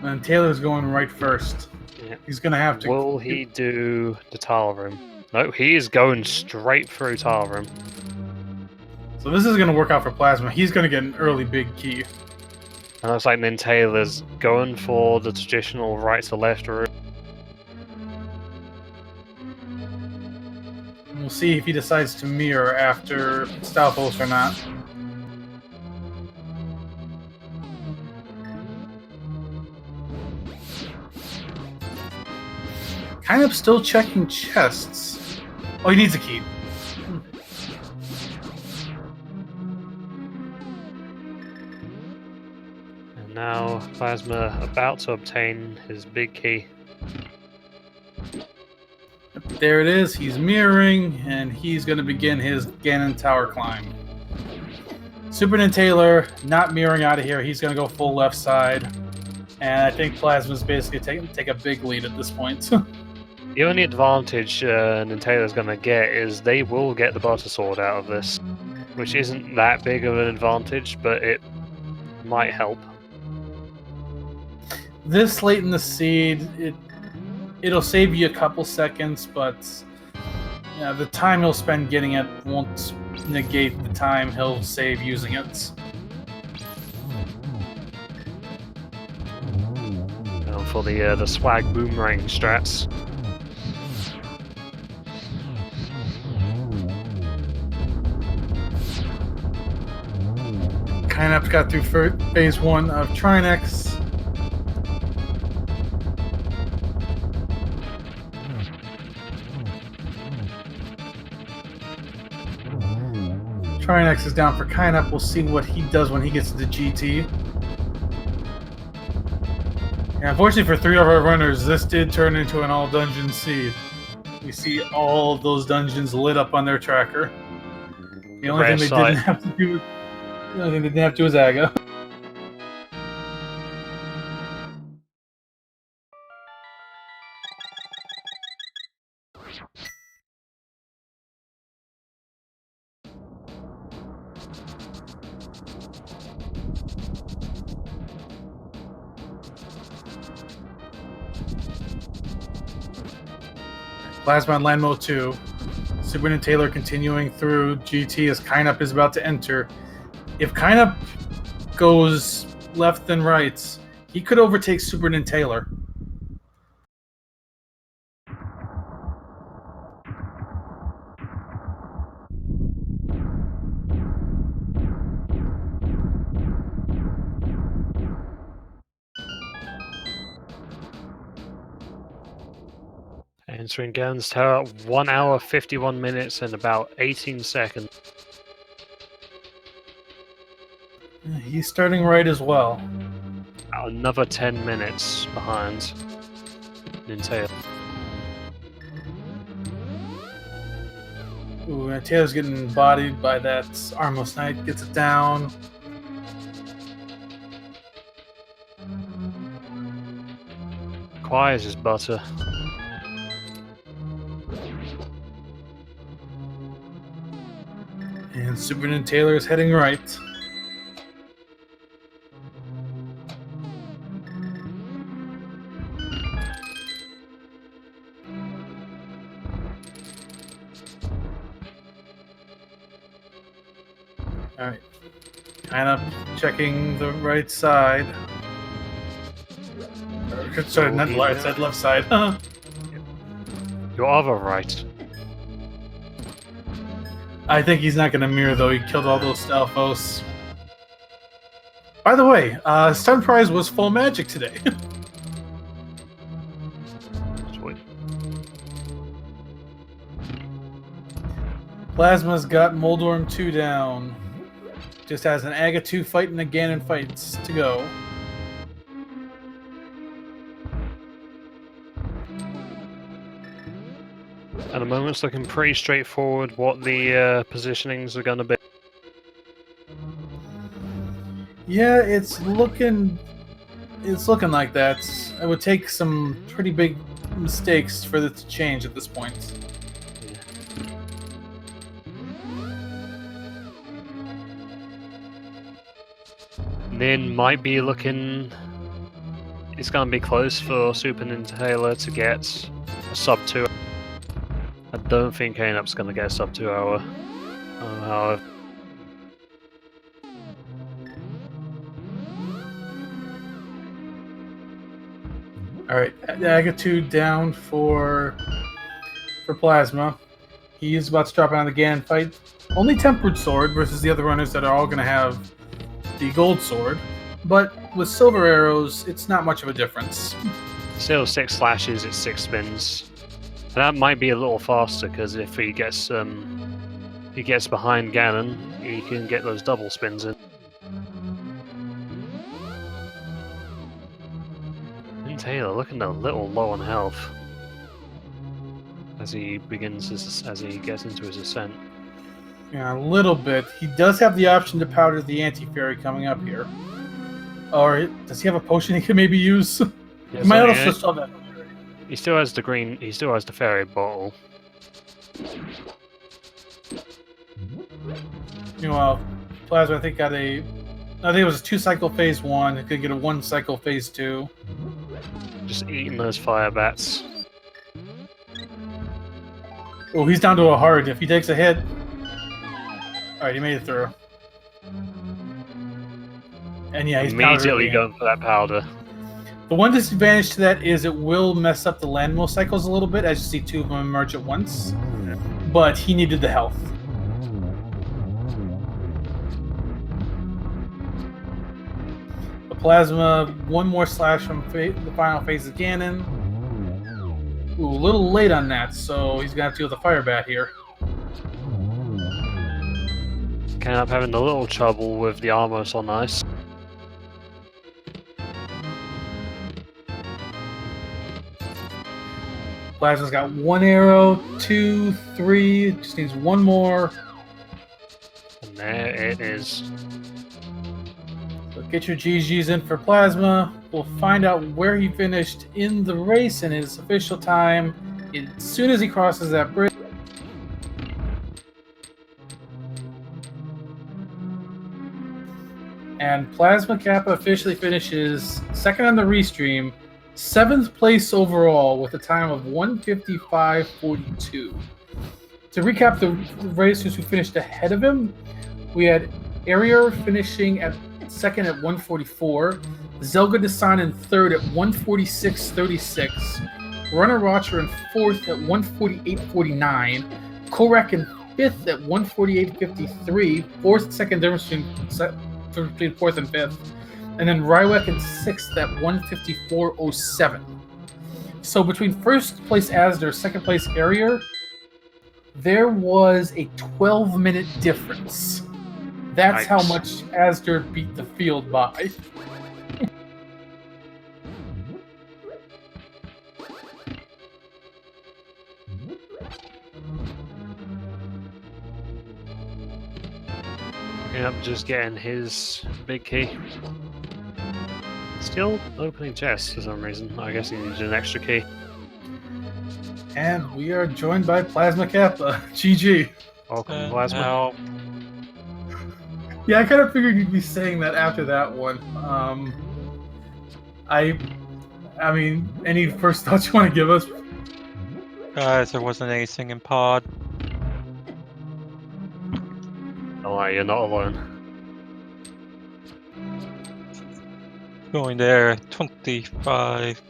And Taylor's going right first. Yeah. He's going to have to... Will he do the tile room? No, he is going straight through tile room. So this is going to work out for Plasma. He's going to get an early big key. And looks like Nintaler's going for the traditional right to left route. We'll see if he decides to mirror after Stalfos or not. Kind of still checking chests. Oh, he needs a key. And now Plasma about to obtain his big key. There it is. He's mirroring, and he's going to begin his Ganon Tower climb. Super Nintaler not mirroring out of here. He's going to go full left side. And I think Plasma's basically take a big lead at this point. The only advantage Nintaler's going to get is they will get the Butter Sword out of this, which isn't that big of an advantage, but it might help. This late in the seed, it'll save you a couple seconds, but yeah, the time he'll spend getting it won't negate the time he'll save using it. for the swag boomerang strats. Kineup got through phase 1 of Trinex. Trinex is down for Kineup. We'll see what he does when he gets to the GT. And unfortunately for 3 of our runners, this did turn into an all-dungeon seed. We see all of those dungeons lit up on their tracker. The only thing they didn't have to do, was Aga. Plasma on Land Mode 2. Super and Taylor continuing through GT as Kineup is about to enter. If Kineup goes left and right, he could overtake Super and Taylor. Entering Ganon's Tower, 1 hour, 51 minutes, and about 18 seconds. He's starting right as well. Another 10 minutes behind Nintendo. Ooh, Taylor's getting bodied by that Armless Knight. Gets it down. Qualifiers is butter. And Super and Taylor is heading right. Alright. Kind of checking the right side. Sorry, not the right side, left side. Your other right. I think he's not going to mirror, though. He killed all those Stalfos. By the way, Stun Prize was full magic today. Sweet. Plasma's got Moldorm 2 down. Just has an Aga 2 fight and a Ganon fights to go. At the moment, it's looking pretty straightforward what the positionings are going to be. Yeah, it's looking like that. It would take some pretty big mistakes for it to change at this point. Nin might be looking. It's going to be close for Super Nintendo to get a sub 2. I don't think Kaneup's going to get a sub 2 hour. However. Alright, Aga 2 down for Plasma. He is about to drop out of the Ganon fight. Only Tempered Sword versus the other runners that are all going to have the Gold Sword. But with Silver Arrows, it's not much of a difference. Still 6 slashes, it's 6 spins. And that might be a little faster because if he gets behind Ganon, he can get those double spins in. And Taylor looking a little low on health as he gets into his ascent. Yeah, a little bit. He does have the option to powder the Anti-Fairy coming up here. Or does he have a potion he can maybe use? Yeah, he might also still have that. He still has the green. He still has the fairy bottle. Meanwhile, Plasma I think got a. I think it was a 2-cycle phase 1. It could get a 1-cycle phase 2. Just eating those fire bats. Oh, he's down to a hard. If he takes a hit. Alright, he made it through. And yeah, he's immediately going for that powder. The one disadvantage to that is it will mess up the landmill cycles a little bit, as you see two of them emerge at once. But he needed the health. The plasma, one more slash from the final phase of Ganon. Ooh, a little late on that, so he's gonna have to deal with the fire bat here. Can end up having a little trouble with the armor so nice. Plasma's got one arrow, 2, 3, just needs one more. And there it is. So get your GGs in for Plasma. We'll find out where he finished in the race and his official time as soon as he crosses that bridge. And Plasma Kappa officially finishes second on the restream, 7th place overall with a time of 1:55.42. To recap the racers who finished ahead of him, we had Arier finishing at second at 1:44, Zelga Desan in third at 1:46.36, Runner Rocher in fourth at 1:48.49, Korek in fifth at 1:48.53, fourth second difference between fourth and fifth, and then Rywek in sixth at 1:54.07. So between first place Asder, second place Arier, there was a 12-minute difference. That's how much Asder beat the field by. Yep, just getting his big key. Still opening chests for some reason. I guess he needed an extra key. And we are joined by Plasma Kappa. GG. Welcome, Plasma. Yeah, I kind of figured you'd be saying that after that one. I mean, any first thoughts you want to give us? Guys, there wasn't anything in pod. Don't worry, you're not alone. Going there 25,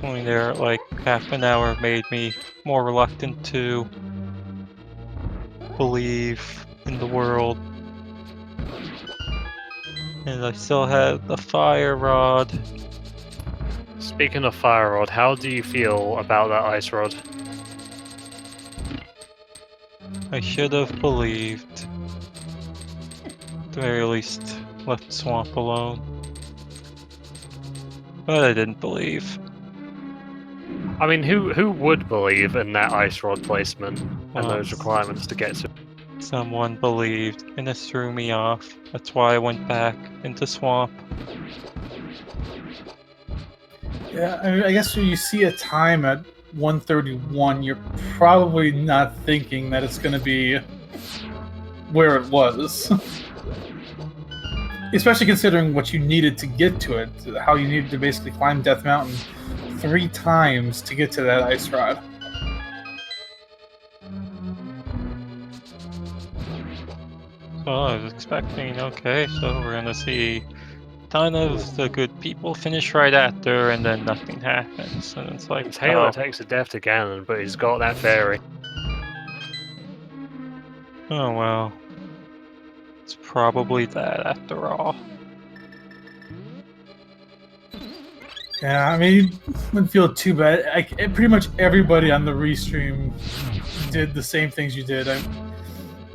going there like half an hour made me more reluctant to believe in the world. And I still had the fire rod. Speaking of fire rod, how do you feel about that ice rod? I should have believed. At the very least, left Swamp alone. But I didn't believe. I mean, who would believe in that ice rod placement and those requirements to get to? Someone believed, and it threw me off. That's why I went back into Swamp. Yeah, I mean, I guess when you see a time at 1:31, you're probably not thinking that it's going to be where it was. Especially considering what you needed to get to it, how you needed to basically climb Death Mountain 3 times to get to that ice rod. So I was expecting, okay, so we're gonna see a ton of the good people finish right after, and then nothing happens. And it's like, Taylor takes a death to Ganon, but he's got that fairy. oh well. It's probably that after all. Yeah, I mean, you wouldn't feel too bad. Pretty much everybody on the restream did the same things you did.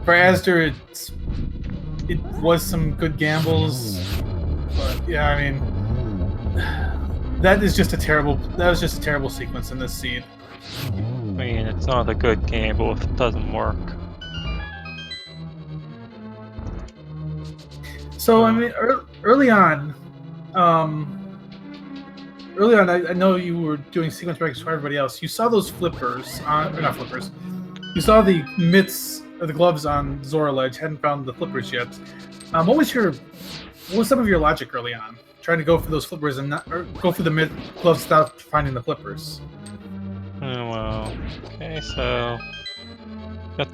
For Asder, it was some good gambles, but yeah, I mean, that was just a terrible sequence in this seed. I mean, it's not a good gamble if it doesn't work. So I mean, early on, I know you were doing sequence breaks for everybody else. You saw those flippers, or not flippers. You saw the mitts or the gloves on Zora Ledge. Hadn't found the flippers yet. What was some of your logic early on, trying to go for those flippers and not, or go for the mid gloves without finding the flippers? Oh well. Okay, so got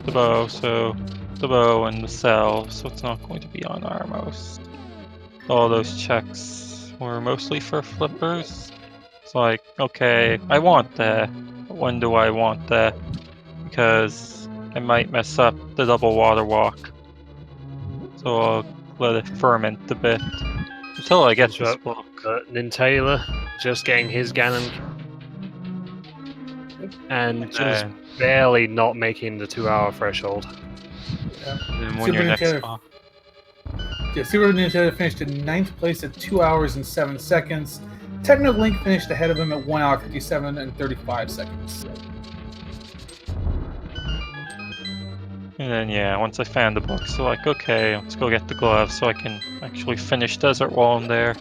the bow. So the bow and the cell. So it's not going to be on Armos. All those checks were mostly for flippers. It's like, okay, I want that. When do I want that? Because I might mess up the double water walk. So I'll let it ferment a bit until I get this Sure. book. Nintaler just getting his Ganon and just barely not making the 2-hour threshold. And when Super your next Nintendo- book. Yeah, Super Nintendo finished in 9th place at 2 hours and 7 seconds. Techno Link finished ahead of him at 1 hour 57 and 35 seconds. And then yeah, once I found the book, so like, okay, let's go get the gloves so I can actually finish Desert while I'm there.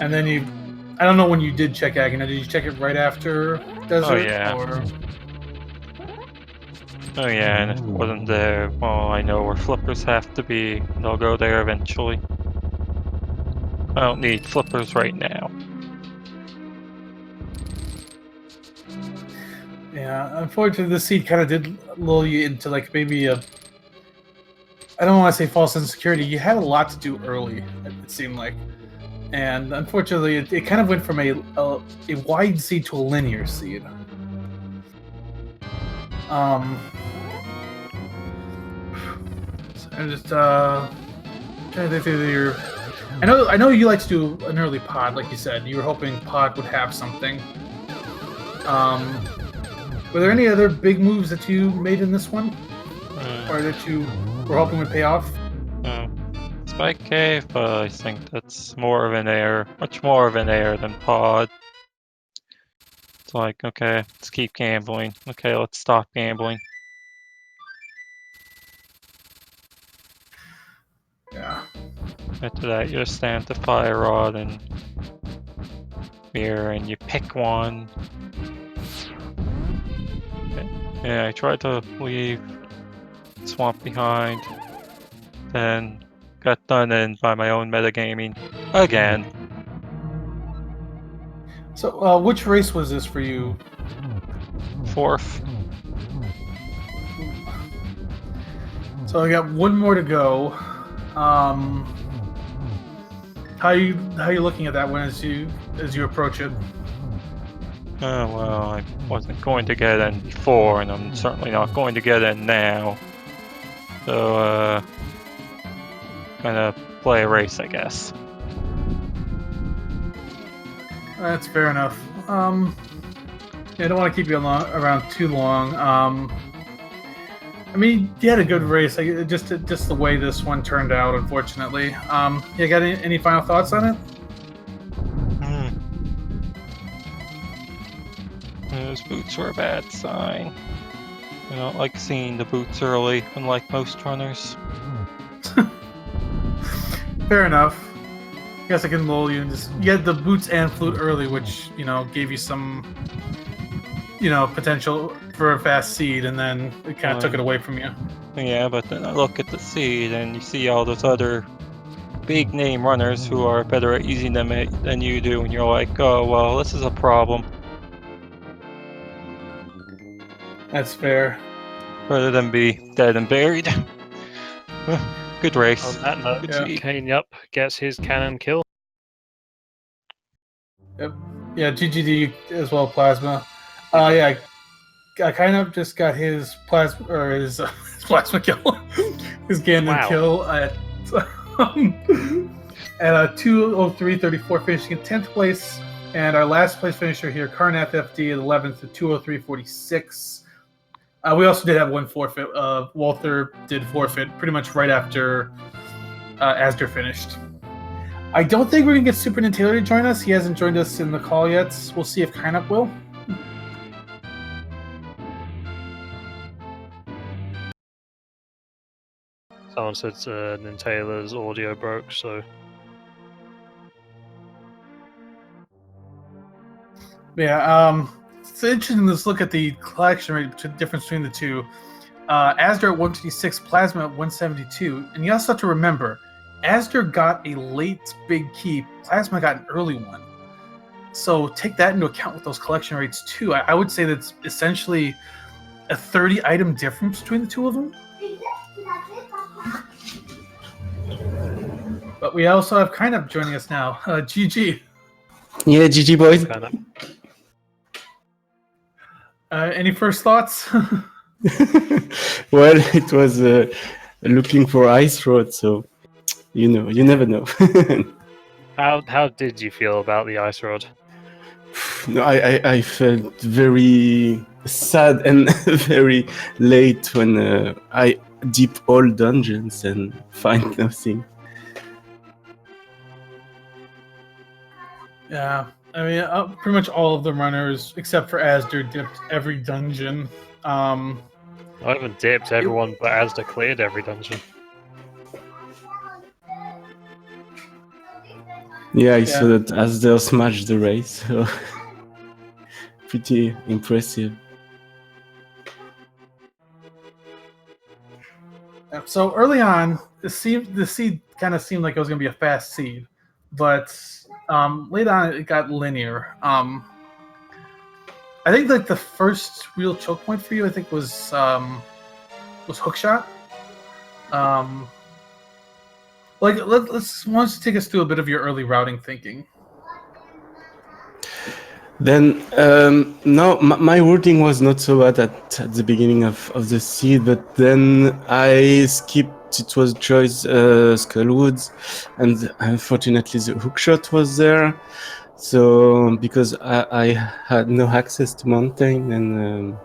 And then I don't know when you did check Agony. Did you check it right after Desert? yeah. Or... Oh yeah, and if it wasn't there, well, I know where flippers have to be, and I'll go there eventually. I don't need flippers right now. Yeah, unfortunately, the seed kind of did lull you into like maybe a. I don't want to say false insecurity. You had a lot to do early. It seemed like, and unfortunately, it kind of went from a wide seed to a linear seed. I'm just trying to think through your. I know you like to do an early pod, like you said. You were hoping pod would have something. Were there any other big moves that you made in this one, or that you were hoping would pay off? Spike Cave, but I think that's more of an error, much more of an error than pod. It's like, okay, let's keep gambling. Okay, let's stop gambling. Yeah. After that, you just stand to Fire Rod and Mirror, and you pick one. Yeah, I tried to leave Swamp behind, then got done in by my own metagaming again. So, which race was this for you? 4th. So I got one more to go. How you looking at that one as you approach it? Oh, well, I wasn't going to get in before, and I'm certainly not going to get in now. So, kind of play a race, I guess. That's fair enough. Yeah, I don't want to keep you around too long. I mean, you had a good race. Like, just the way this one turned out, unfortunately. You got any final thoughts on it? Those boots were a bad sign. I don't like seeing the boots early, unlike most runners. Fair enough. I guess I can lull you and you had the boots and flute early, which gave you some potential for a fast seed, and then it kind of took it away from you. Yeah, but then I look at the seed and you see all those other big name runners who are better at using them than you do, and you're like, oh well, this is a problem. That's fair. Rather than be dead and buried. Good race. On that note, Yeah. Kane Yup gets his cannon kill. Yep. Yeah, GGD as well, Plasma. Yeah, I kind of just got his plasma his plasma kill, his Ganon kill at 2:03:34, finishing in 10th place, and our last place finisher here, Karnath FD, at 11th at 2:03:46. We also did have one forfeit. Walther did forfeit pretty much right after Asder finished. I don't think we're going to get Super Nintendo to join us. He hasn't joined us in the call yet. We'll see if Kainup will. Someone said Nintaler's audio broke, so... Yeah, it's interesting to look at the collection rate difference between the two. Asder at 156, Plasma at 172. And you also have to remember, Asder got a late big key, Plasma got an early one. So take that into account with those collection rates too. I would say that's essentially a 30-item difference between the two of them. But we also have kind of joining us now. GG. Yeah, GG boys. Kind of. Any first thoughts? Well, it was looking for Ice Road, so you never know. How did you feel about the ice rod? No, I felt very sad and very late when I deep all dungeons and find nothing. Yeah, I mean, pretty much all of the runners, except for Asder, dipped every dungeon. I haven't dipped everyone, but Asda cleared every dungeon. Yeah, I saw that Asdale smashed the race, so pretty impressive. So early on, the seed kind of seemed like it was going to be a fast seed, but late on it got linear. I think like the first real choke point for you, I think was hookshot. Let's take us through a bit of your early routing thinking. Then, no, my routing was not so bad at the beginning of the seed, but then I skipped, it was Joy's Skullwoods, and unfortunately the hookshot was there. So, because I had no access to mountain, and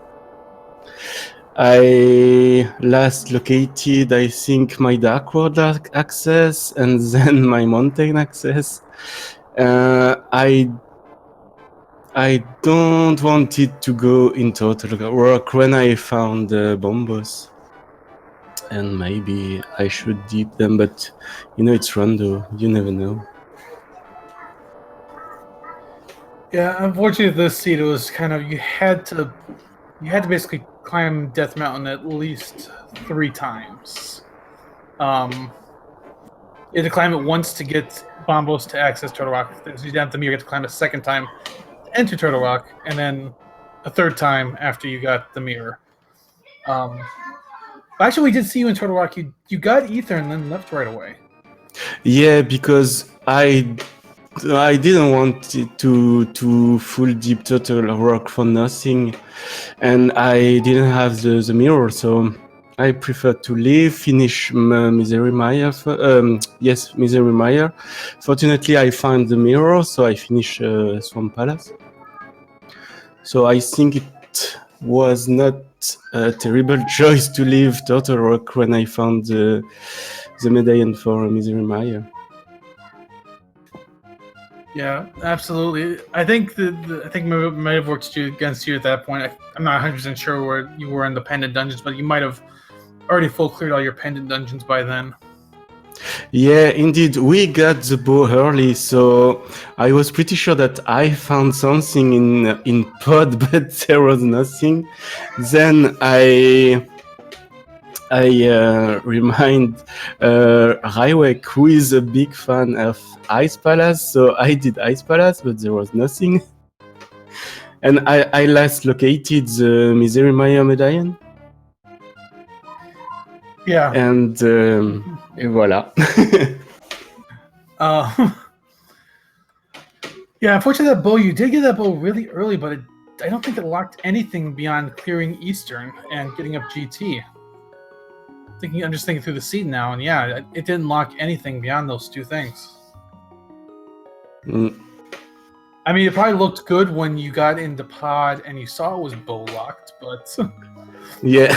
I last located, I think, my Dark World access, and then my mountain access. I don't want it to go in total work when I found the bombos. And maybe I should deep them, but it's rando, you never know. Yeah, unfortunately, this seed was kind of you had to basically climb Death Mountain at least 3 times. You had to climb it once to get bombos to access Turtle Rock. If you have the mirror, you have to climb a second time to enter Turtle Rock, and then a third time after you got the mirror. Actually, we did see you in Turtle Rock. You got Ether and then left right away. Yeah, because I didn't want it to full deep Turtle Rock for nothing, and I didn't have the mirror, so I prefer to leave, finish Misery Mire. Misery Mire. Fortunately, I found the mirror, so I finished Swamp Palace. So I think it was not a terrible choice to leave Turtle Rock when I found the medallion for Misery Mire. Yeah, absolutely. I think I think it might have worked against you at that point. I'm not 100% sure where you were in the pendant dungeons, but you might have already full cleared all your pendant dungeons by then. Yeah, indeed. We got the bow early, so I was pretty sure that I found something in pod, but there was nothing. Then I remind Raiwek, who is a big fan of Ice Palace, so I did Ice Palace, but there was nothing. And I last located the Misery Mire medallion. Yeah. And voila. Yeah, unfortunately, that bow, you did get that bow really early, but I don't think it locked anything beyond clearing Eastern and getting up GT. I'm just thinking through the seed now, and yeah, it didn't lock anything beyond those 2 things. I mean, it probably looked good when you got into pod and you saw it was bow locked, but yeah.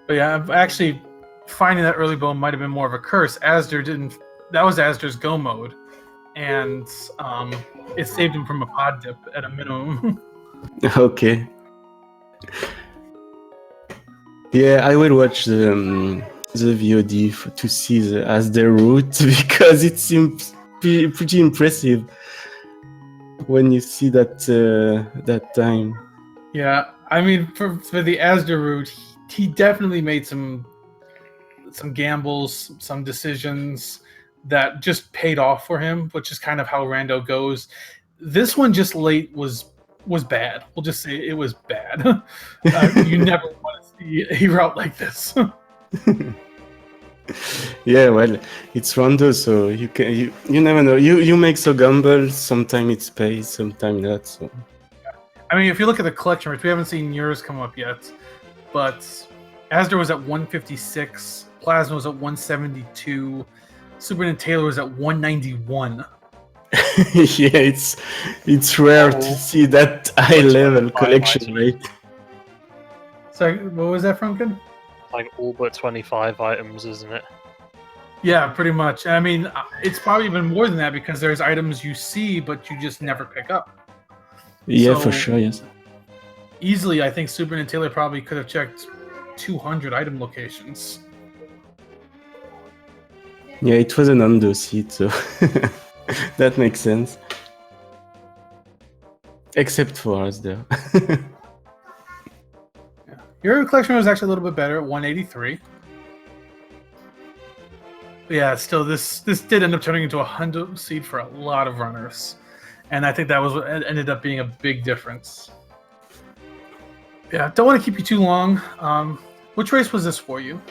But yeah, actually finding that early bow might have been more of a curse. Asder didn't. That was Asder's go mode, and it saved him from a pod dip at a minimum. Okay. Yeah, I will watch the VOD to see the Asder route because it seems pretty impressive when you see that time. Yeah, I mean, for the Asder route, he definitely made some gambles, some decisions that just paid off for him, which is kind of how Rando goes. This one just late was bad. We'll just say it was bad. You never want to see a route like this. Yeah, well, it's Rondo, so you never know. You make so gamble. Sometimes it's pays, sometimes not. So I mean, if you look at the collection rates, we haven't seen yours come up yet, but Asdor was at 156, Plasma was at 172, Super Nintendo was at 191. yeah, it's rare to see that high level collection rate. So what was that, Frunkin? Like all but 25 items, isn't it? Yeah, pretty much. I mean, it's probably even more than that because there's items you see but you just never pick up. Yeah, So, for sure, yes. Easily, I think Super Nintendo probably could have checked 200 item locations. Yeah, it was an undo seat, so that makes sense. Except for us, there. Your collection was actually a little bit better at 183. But yeah, still, this did end up turning into a hundo seed for a lot of runners, and I think that was what ended up being a big difference. Yeah, don't want to keep you too long. Which race was this for you?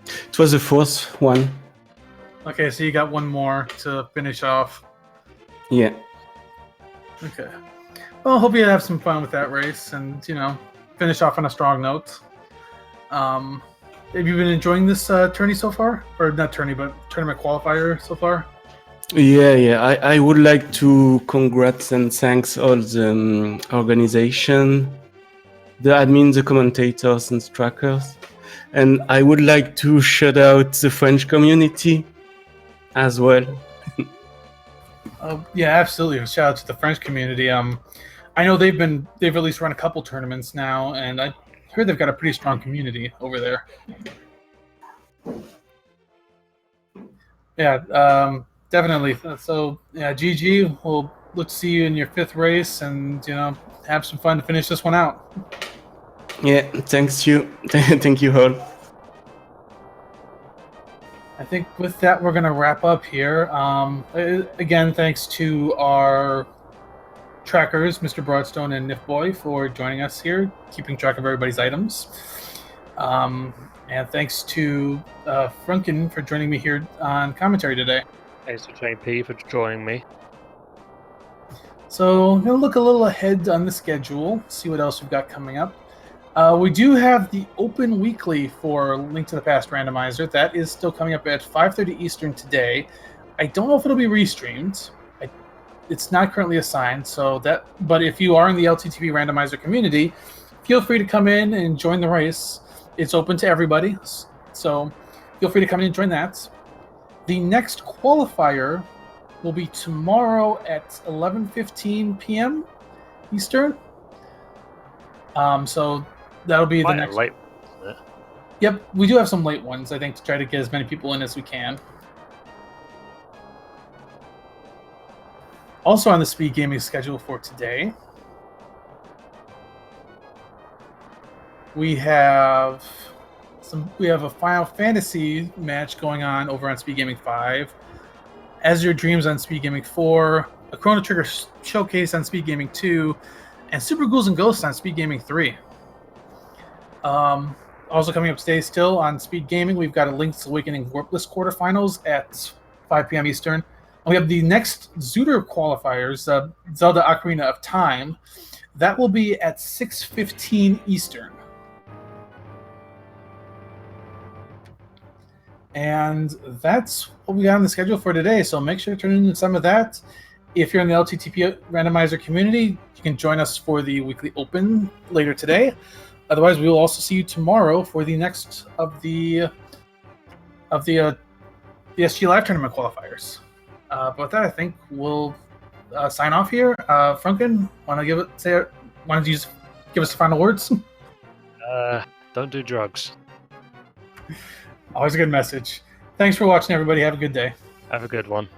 It was the fourth one. Okay, so you got one more to finish off. Yeah. Okay. Well, hope you have some fun with that race, and finish off on a strong note. Have you been enjoying this tourney so far, or not tourney, but tournament qualifier so far? Yeah. I would like to congrats and thanks all the organization, the admins, the commentators, and trackers. And I would like to shout out the French community as well. Yeah, absolutely. Shout out to the French community. I know they've at least run a couple tournaments now, and I heard they've got a pretty strong community over there. Yeah, definitely. So yeah, GG. We'll look to see you in your 5th race, and have some fun to finish this one out. Yeah, thanks you. Thank you all. I think with that, we're going to wrap up here. Again, thanks to our trackers, Mr. Broadstone and Nifboy, for joining us here, keeping track of everybody's items. And thanks to Frunkin for joining me here on commentary today. Thanks to JP for joining me. So I'm going to look a little ahead on the schedule, see what else we've got coming up. We do have the Open Weekly for Link to the Past Randomizer. That is still coming up at 5:30 Eastern today. I don't know if it'll be restreamed. It's not currently assigned, but if you are in the ALTTP Randomizer community, feel free to come in and join the race. It's open to everybody, so feel free to come in and join that. The next qualifier will be tomorrow at 11:15 p.m. Eastern. So that'll be the next. Late, isn't it? Yep, we do have some late ones, I think, to try to get as many people in as we can. Also on the SpeedGaming schedule for today, we have a Final Fantasy match going on over on SpeedGaming 5, As Your Dreams on SpeedGaming 4, a Chrono Trigger showcase on SpeedGaming 2, and Super Ghouls and Ghosts on SpeedGaming 3. Also coming up today still on SpeedGaming, we've got a Link's Awakening Warpless quarterfinals at 5 p.m. Eastern. And we have the next Zooter qualifiers, Zelda Ocarina of Time. That will be at 6:15 Eastern. And that's what we got on the schedule for today. So make sure to turn in some of that. If you're in the LTTP Randomizer community, you can join us for the weekly open later today. Otherwise, we will also see you tomorrow for the next of the SG Live Tournament qualifiers. But with that, I think we'll sign off here. Frunkin, want to give us the final words? Don't do drugs. Always a good message. Thanks for watching, everybody. Have a good day. Have a good one.